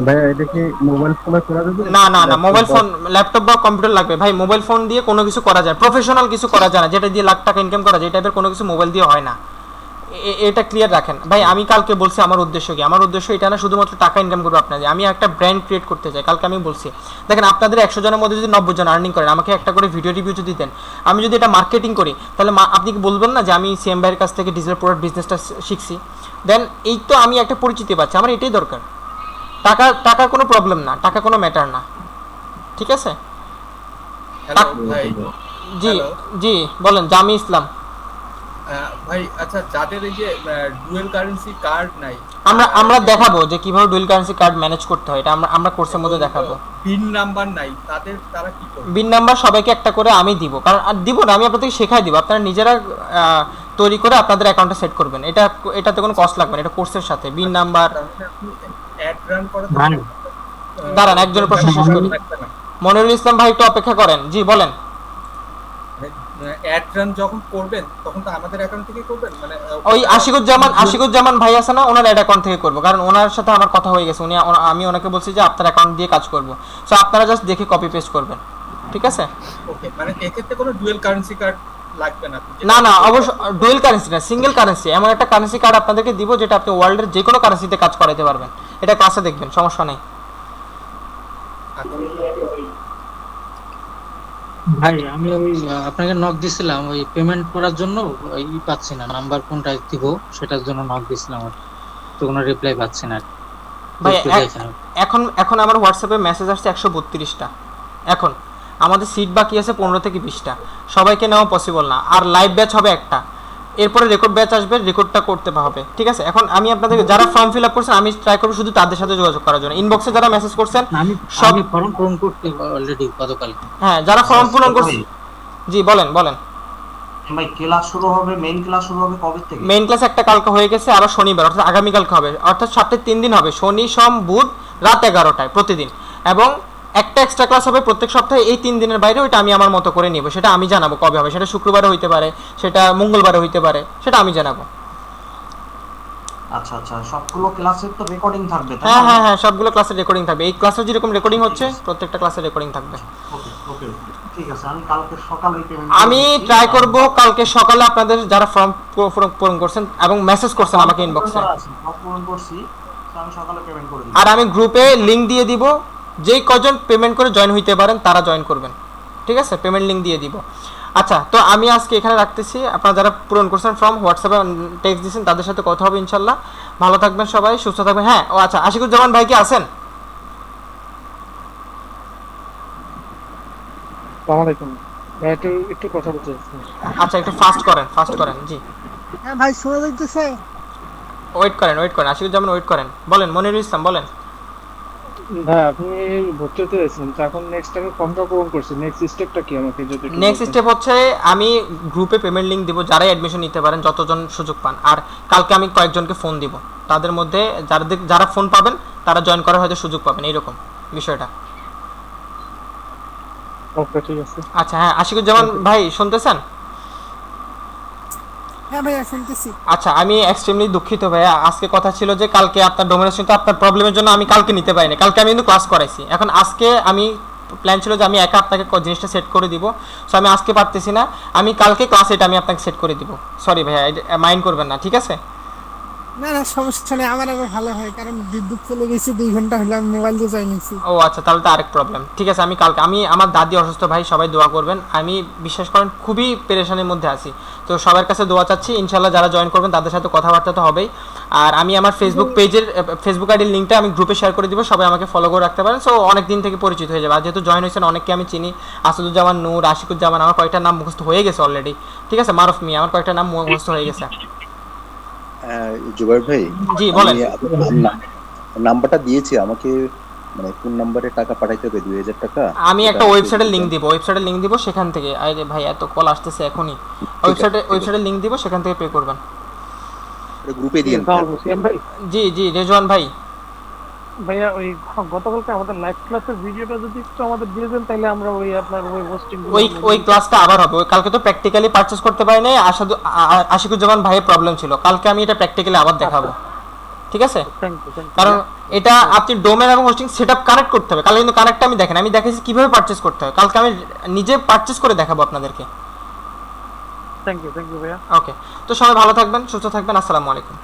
ভাইয়া, এটা কি মোবাইল ফোনে করা যাবে? না মোবাইল ফোন, ল্যাপটপ বা কম্পিউটার লাগবে ভাই। মোবাইল ফোন দিয়ে কোনো কিছু করা যায়, প্রফেশনাল কিছু করা যায় না, যেটা দিয়ে লাখ টাকা ইনকাম করা যায়, এই টাইপের কোনো কিছু মোবাইল দিয়ে হয় না। এটা ক্লিয়ার রাখেন ভাই। আমি কালকে বলছি আমার উদ্দেশ্য কি, আমার উদ্দেশ্য এটা না শুধুমাত্র টাকা ইনকাম করবো আপনাদের, আমি একটা ব্র্যান্ড ক্রিয়েট করতে চাই। কালকে আমি বলছি দেখেন আপনাদের 100 জনের মধ্যে যদি 90 জন আর্নিং করেন, আমাকে একটা করে ভিডিও রিভিউ যদি দেন, আমি যদি এটা মার্কেটিং করি, তাহলে আপনি কি বলবেন না যে আমি সিএম ভাইয়ের কাছ থেকে ডিজিটাল প্রোডাক্ট বিজনেসটা শিখছি? দেন এই তো আমি একটা পরিচিতি পাচ্ছি, আমার এটাই দরকার। টাকা কোনো প্রবলেম না, টাকা কোনো ম্যাটার না, ঠিক আছে? হ্যালো ভাই। জি Hello? জি বলেন। জামি ইসলাম। ভাই আচ্ছা, যাদের এই যে ডুয়েল কারেন্সি কার্ড নাই, আমরা দেখাবো যে কিভাবে ডুয়াল কারেন্সি কার্ড ম্যানেজ করতে হয়, এটা আমরা কোর্সের মধ্যে দেখাবো। পিন নাম্বার নাই, তারা কি করবে? বিন নাম্বার সবাইকে একটা করে আমি দিব, কারণ আর দিব না, আমি আপনাদেরকে শেখাই দিব, আপনারা নিজেরা তৈরি করে আপনাদের অ্যাকাউন্টে সেট করবেন। এটাতে কোনো কস্ট লাগবে না, এটা কোর্সের সাথে। বিন নাম্বার অ্যাড রান করাতে দাঁড়ান একজনের প্রশ্ন শেষ করি। মনিরুল ইসলাম ভাই একটু অপেক্ষা করেন। জি বলেন। অ্যাড রান যখন করবেন তখন তো আমাদের অ্যাকাউন্ট থেকে করবেন, মানে ওই আশিকুজ্জামান ভাই আছে না, ওনার অ্যাকাউন্ট থেকে করবো, কারণ ওনার সাথে আমার কথা হয়ে গেছে। আমি ওনাকে বলছি যে আপনার অ্যাকাউন্ট দিয়ে কাজ করবো, সো আপনারা জাস্ট দেখে কপি পেস্ট করবেন, ঠিক আছে? ওকে, মানে এক্ষেত্রে কোনো ডুয়েল কারেন্সি কার্ড লাগবে না? না অবশ্য ডুয়েল কারেন্সি না, সিঙ্গেল কারেন্সি। এমন একটা কারেন্সি কার্ড আপনাদেরকে দিব যেটা আপনি ওয়ার্ল্ডের যে কোনো কারেন্সিতে কাজ করাতে পারবেন। এটা ক্লাসে দেখবেন, সমস্যা নেই। ভাই আমি ওই আপনাকে নক দিছিলাম ওই পেমেন্ট করার জন্য, পাচ্ছি না নাম্বার কোনটা দিব সেটার জন্য নক দিছিলাম, তো কোনো রিপ্লাই পাচ্ছি না ভাই। এখন আমার হোয়াটসঅ্যাপে মেসেজ আসছে 132টা। এখন আমাদের সিট বাকি আছে 15 থেকে 20টা, সবাইকে নেওয়া পসিবল না। আর লাইভ ব্যাচ হবে একটা, এরপরে রেকর্ড ব্যাচ আসবে, রেকর্ডটা করতে হবে, ঠিক আছে? এখন আমি আপনাদের যারা ফর্ম ফিল আপ করছেন আমি ট্রাই করবো শুধু তাদের সাথে যোগাযোগ করার জন্য। ইনবক্সে যারা মেসেজ করছেন আমি সব ফর্ম পূরণ করতে অলরেডি গতকাল। হ্যাঁ, যারা ফর্ম পূরণ করছেন। জি বলেন। ভাই ক্লাস শুরু হবে, মেইন ক্লাস শুরু হবে কবে থেকে? মেইন ক্লাস একটা কালকে হয়ে গেছে, আবার শনিবার অর্থাৎ আগামীকালকে হবে, অর্থাৎ সপ্তাহে 3 দিন হবে, শনি সোম বুধ রাত 11টায় প্রতিদিন, এবং একটা এক্সট্রা ক্লাস হবে প্রত্যেক সপ্তাহে এই 3 দিনের বাইরে, ওইটা আমি আমার মতো করে নিব, সেটা আমি জানাবো কবে হবে, সেটা শুক্রবারে হইতে পারে, সেটা মঙ্গলবারে হইতে পারে, সেটা আমি জানাবো। আচ্ছা আচ্ছা, সবগুলো ক্লাসের তো রেকর্ডিং থাকবে তাই হ্যাঁ না? হ্যাঁ হ্যাঁ, সবগুলো ক্লাসের রেকর্ডিং থাকবে, এই ক্লাসে যেরকম রেকর্ডিং হচ্ছে প্রত্যেকটা ক্লাসের রেকর্ডিং থাকবে। ওকে ওকে, ঠিক আছে, আমি কালকে সকালে পেমেন্ট আমি ট্রাই করব কালকে সকালে আপনাদের যারা ফর্ম পূরণ করছেন এবং মেসেজ করছেন আমাকে ইনবক্সে, পূরণ করছি, তো আমি সকালে পেমেন্ট করে দিই। আর আমি গ্রুপে লিংক দিয়ে দিব, যেই কজন পেমেন্ট করে জয়েন হইতে পারেন তারা জয়েন করবেন, ঠিক আছে? পেমেন্ট লিংক দিয়ে দিব। আচ্ছা, তো আমি আজকে এখানে রাখতেছি, আপনারা যারা পূরণ করছেন ফর্ম হোয়াটসঅ্যাপে টেক্সট দিয়েছেন তাদের সাথে কথা হবে ইনশাল্লাহ। ভালো থাকবেন সবাই, সুস্থ থাকবেন। হ্যাঁ, ও আচ্ছা, আশিকুজ্জামান ভাই কি আছেন? আসসালামু আলাইকুম ভাই, একটু কথা বলতে চাচ্ছি। আচ্ছা, একটু ফাস্ট করেন জি। হ্যাঁ ভাই, শোনা যাইতেছে? ওয়েট করেন আশিকুজ্জামান, ওয়েট করেন, বলেন মনিরুল ইসলাম বলেন। ভাই আপনি ভর্তি হতে চাইছেন, তো এখন নেক্সট আমি ফর্মটা পূরণ করছি, নেক্সট স্টেপটা কি আমাকে যদি একটু নেক্সট বলতেন? স্টেপ হচ্ছে আমি গ্রুপে পেমেন্ট লিংক দিব, যারাই অ্যাডমিশন নিতে পারেন, যতজন সুযোগ পান, আর কালকে আমি কয়েকজনকে ফোন দিব, তাদের মধ্যে যারা ফোন পাবেন তারা জয়েন করার হয়তো সুযোগ পাবেন, এইরকম বিষয়টা। ওকে, ঠিক আছে। আচ্ছা, হ্যাঁ আশিকুজ্জামান ভাই শুনতেছেন? হ্যাঁ ভাইয়া, শুনতেছি। আচ্ছা, আমি এক্সট্রিমলি দুঃখিত ভাইয়া, আজকে কথা ছিল যে কালকে আপনার ডোমিনেশন, তো আপনার প্রবলেমের জন্য আমি কালকে নিতে পারিনি, কালকে আমি কিন্তু ক্লাস করাইছি। এখন আজকে আমি প্ল্যান ছিল যে আমি একা আপনাকে জিনিসটা সেট করে দিব, সো আমি আজকে পারতেছি না, আমি কালকে ক্লাস এটা আমি আপনাকে সেট করে দিব। সরি ভাইয়া, মাইন্ড করবেন না, ঠিক আছে? না না, সমস্যা নেই, আমার আবার ভালো হয়, কারণ বিদ্যুৎ চলে গেছে 2 ঘন্টা হলো, আমি মোবাইল দিয়ে জয়েন হয়েছি। ও আচ্ছা, তাহলে তো আরেক প্রবলেম। ঠিক আছে, আমি কালকে, আমি আমার দাদি অসুস্থ ভাই, সবাই দোয়া করবেন, আমি বিশ্বাস করেন খুবই পেরেশানির মধ্যে আছি, তো সবার কাছে দোয়া চাচ্ছি, ইনশাল্লাহ যারা জয়েন করবেন তাদের সাথে কথাবার্তা তো হবেই। আর আমি আমার ফেসবুক আইডির লিঙ্কটা আমি গ্রুপে শেয়ার করে দিব, সবাই আমাকে ফলো করে রাখতে পারেন, সো অনেক দিন থেকে পরিচিত হয়ে যাবে। আর যেহেতু জয়েন হয়েছেন অনেককে আমি চিনি, আসাদুজ্জামান, নূর, আশিকুজ্জামান, আমার কয়েকটা নাম মুখস্থ হয়ে গেছে অলরেডি, ঠিক আছে? মারুফ মিয়া, আমার কয়েকটা নাম মুখস্থ হয়ে গেছে। জুবাইর ভাই, জি বলেন। নাম্বারটা দিয়েছি আমাকে, মানে কোন নম্বরে টাকা পাঠাইতে হবে? 2000 টাকা। আমি একটা ওয়েবসাইটের লিংক দিব, সেখান থেকে, আরে ভাই এত কল আসতেছে এখনই, ওয়েবসাইটের লিংক দিব, সেখান থেকে পে করবেন। গ্রুপে দিয়েন ভাই। জি জি, রেজওয়ান ভাই। ভাইয়া ওই গতকালকে আমাদের লাইভ ক্লাসের ভিডিওটা যদি একটু আমাদের দিয়ে দেন, তাহলে আমরা ওই আপনার ওই হোস্টিং ওই ক্লাসটা আবার হবে, ওই কালকে তো প্র্যাকটিক্যালি পারচেজ করতে পারি নাই, আশিকুজ্জামান ভাইয়ের প্রবলেম ছিল, কালকে আমি এটা প্র্যাকটিক্যালি আবার দেখাবো, ঠিক আছে? কারণ এটা আপনি ডোমেন এবং হোস্টিং সেটআপ কানেক্ট করতে হবে, কালকে কিন্তু কানেক্টটা আমি দেখেন, আমি দেখাইছি কিভাবে পারচেজ করতে হয়, কালকে আমি নিজে পারচেজ করে দেখাবো আপনাদেরকে। থ্যাংক ইউ ভাইয়া। ওকে, তো সবাই ভালো থাকবেন, সুস্থ থাকবেন, আসসালামু আলাইকুম।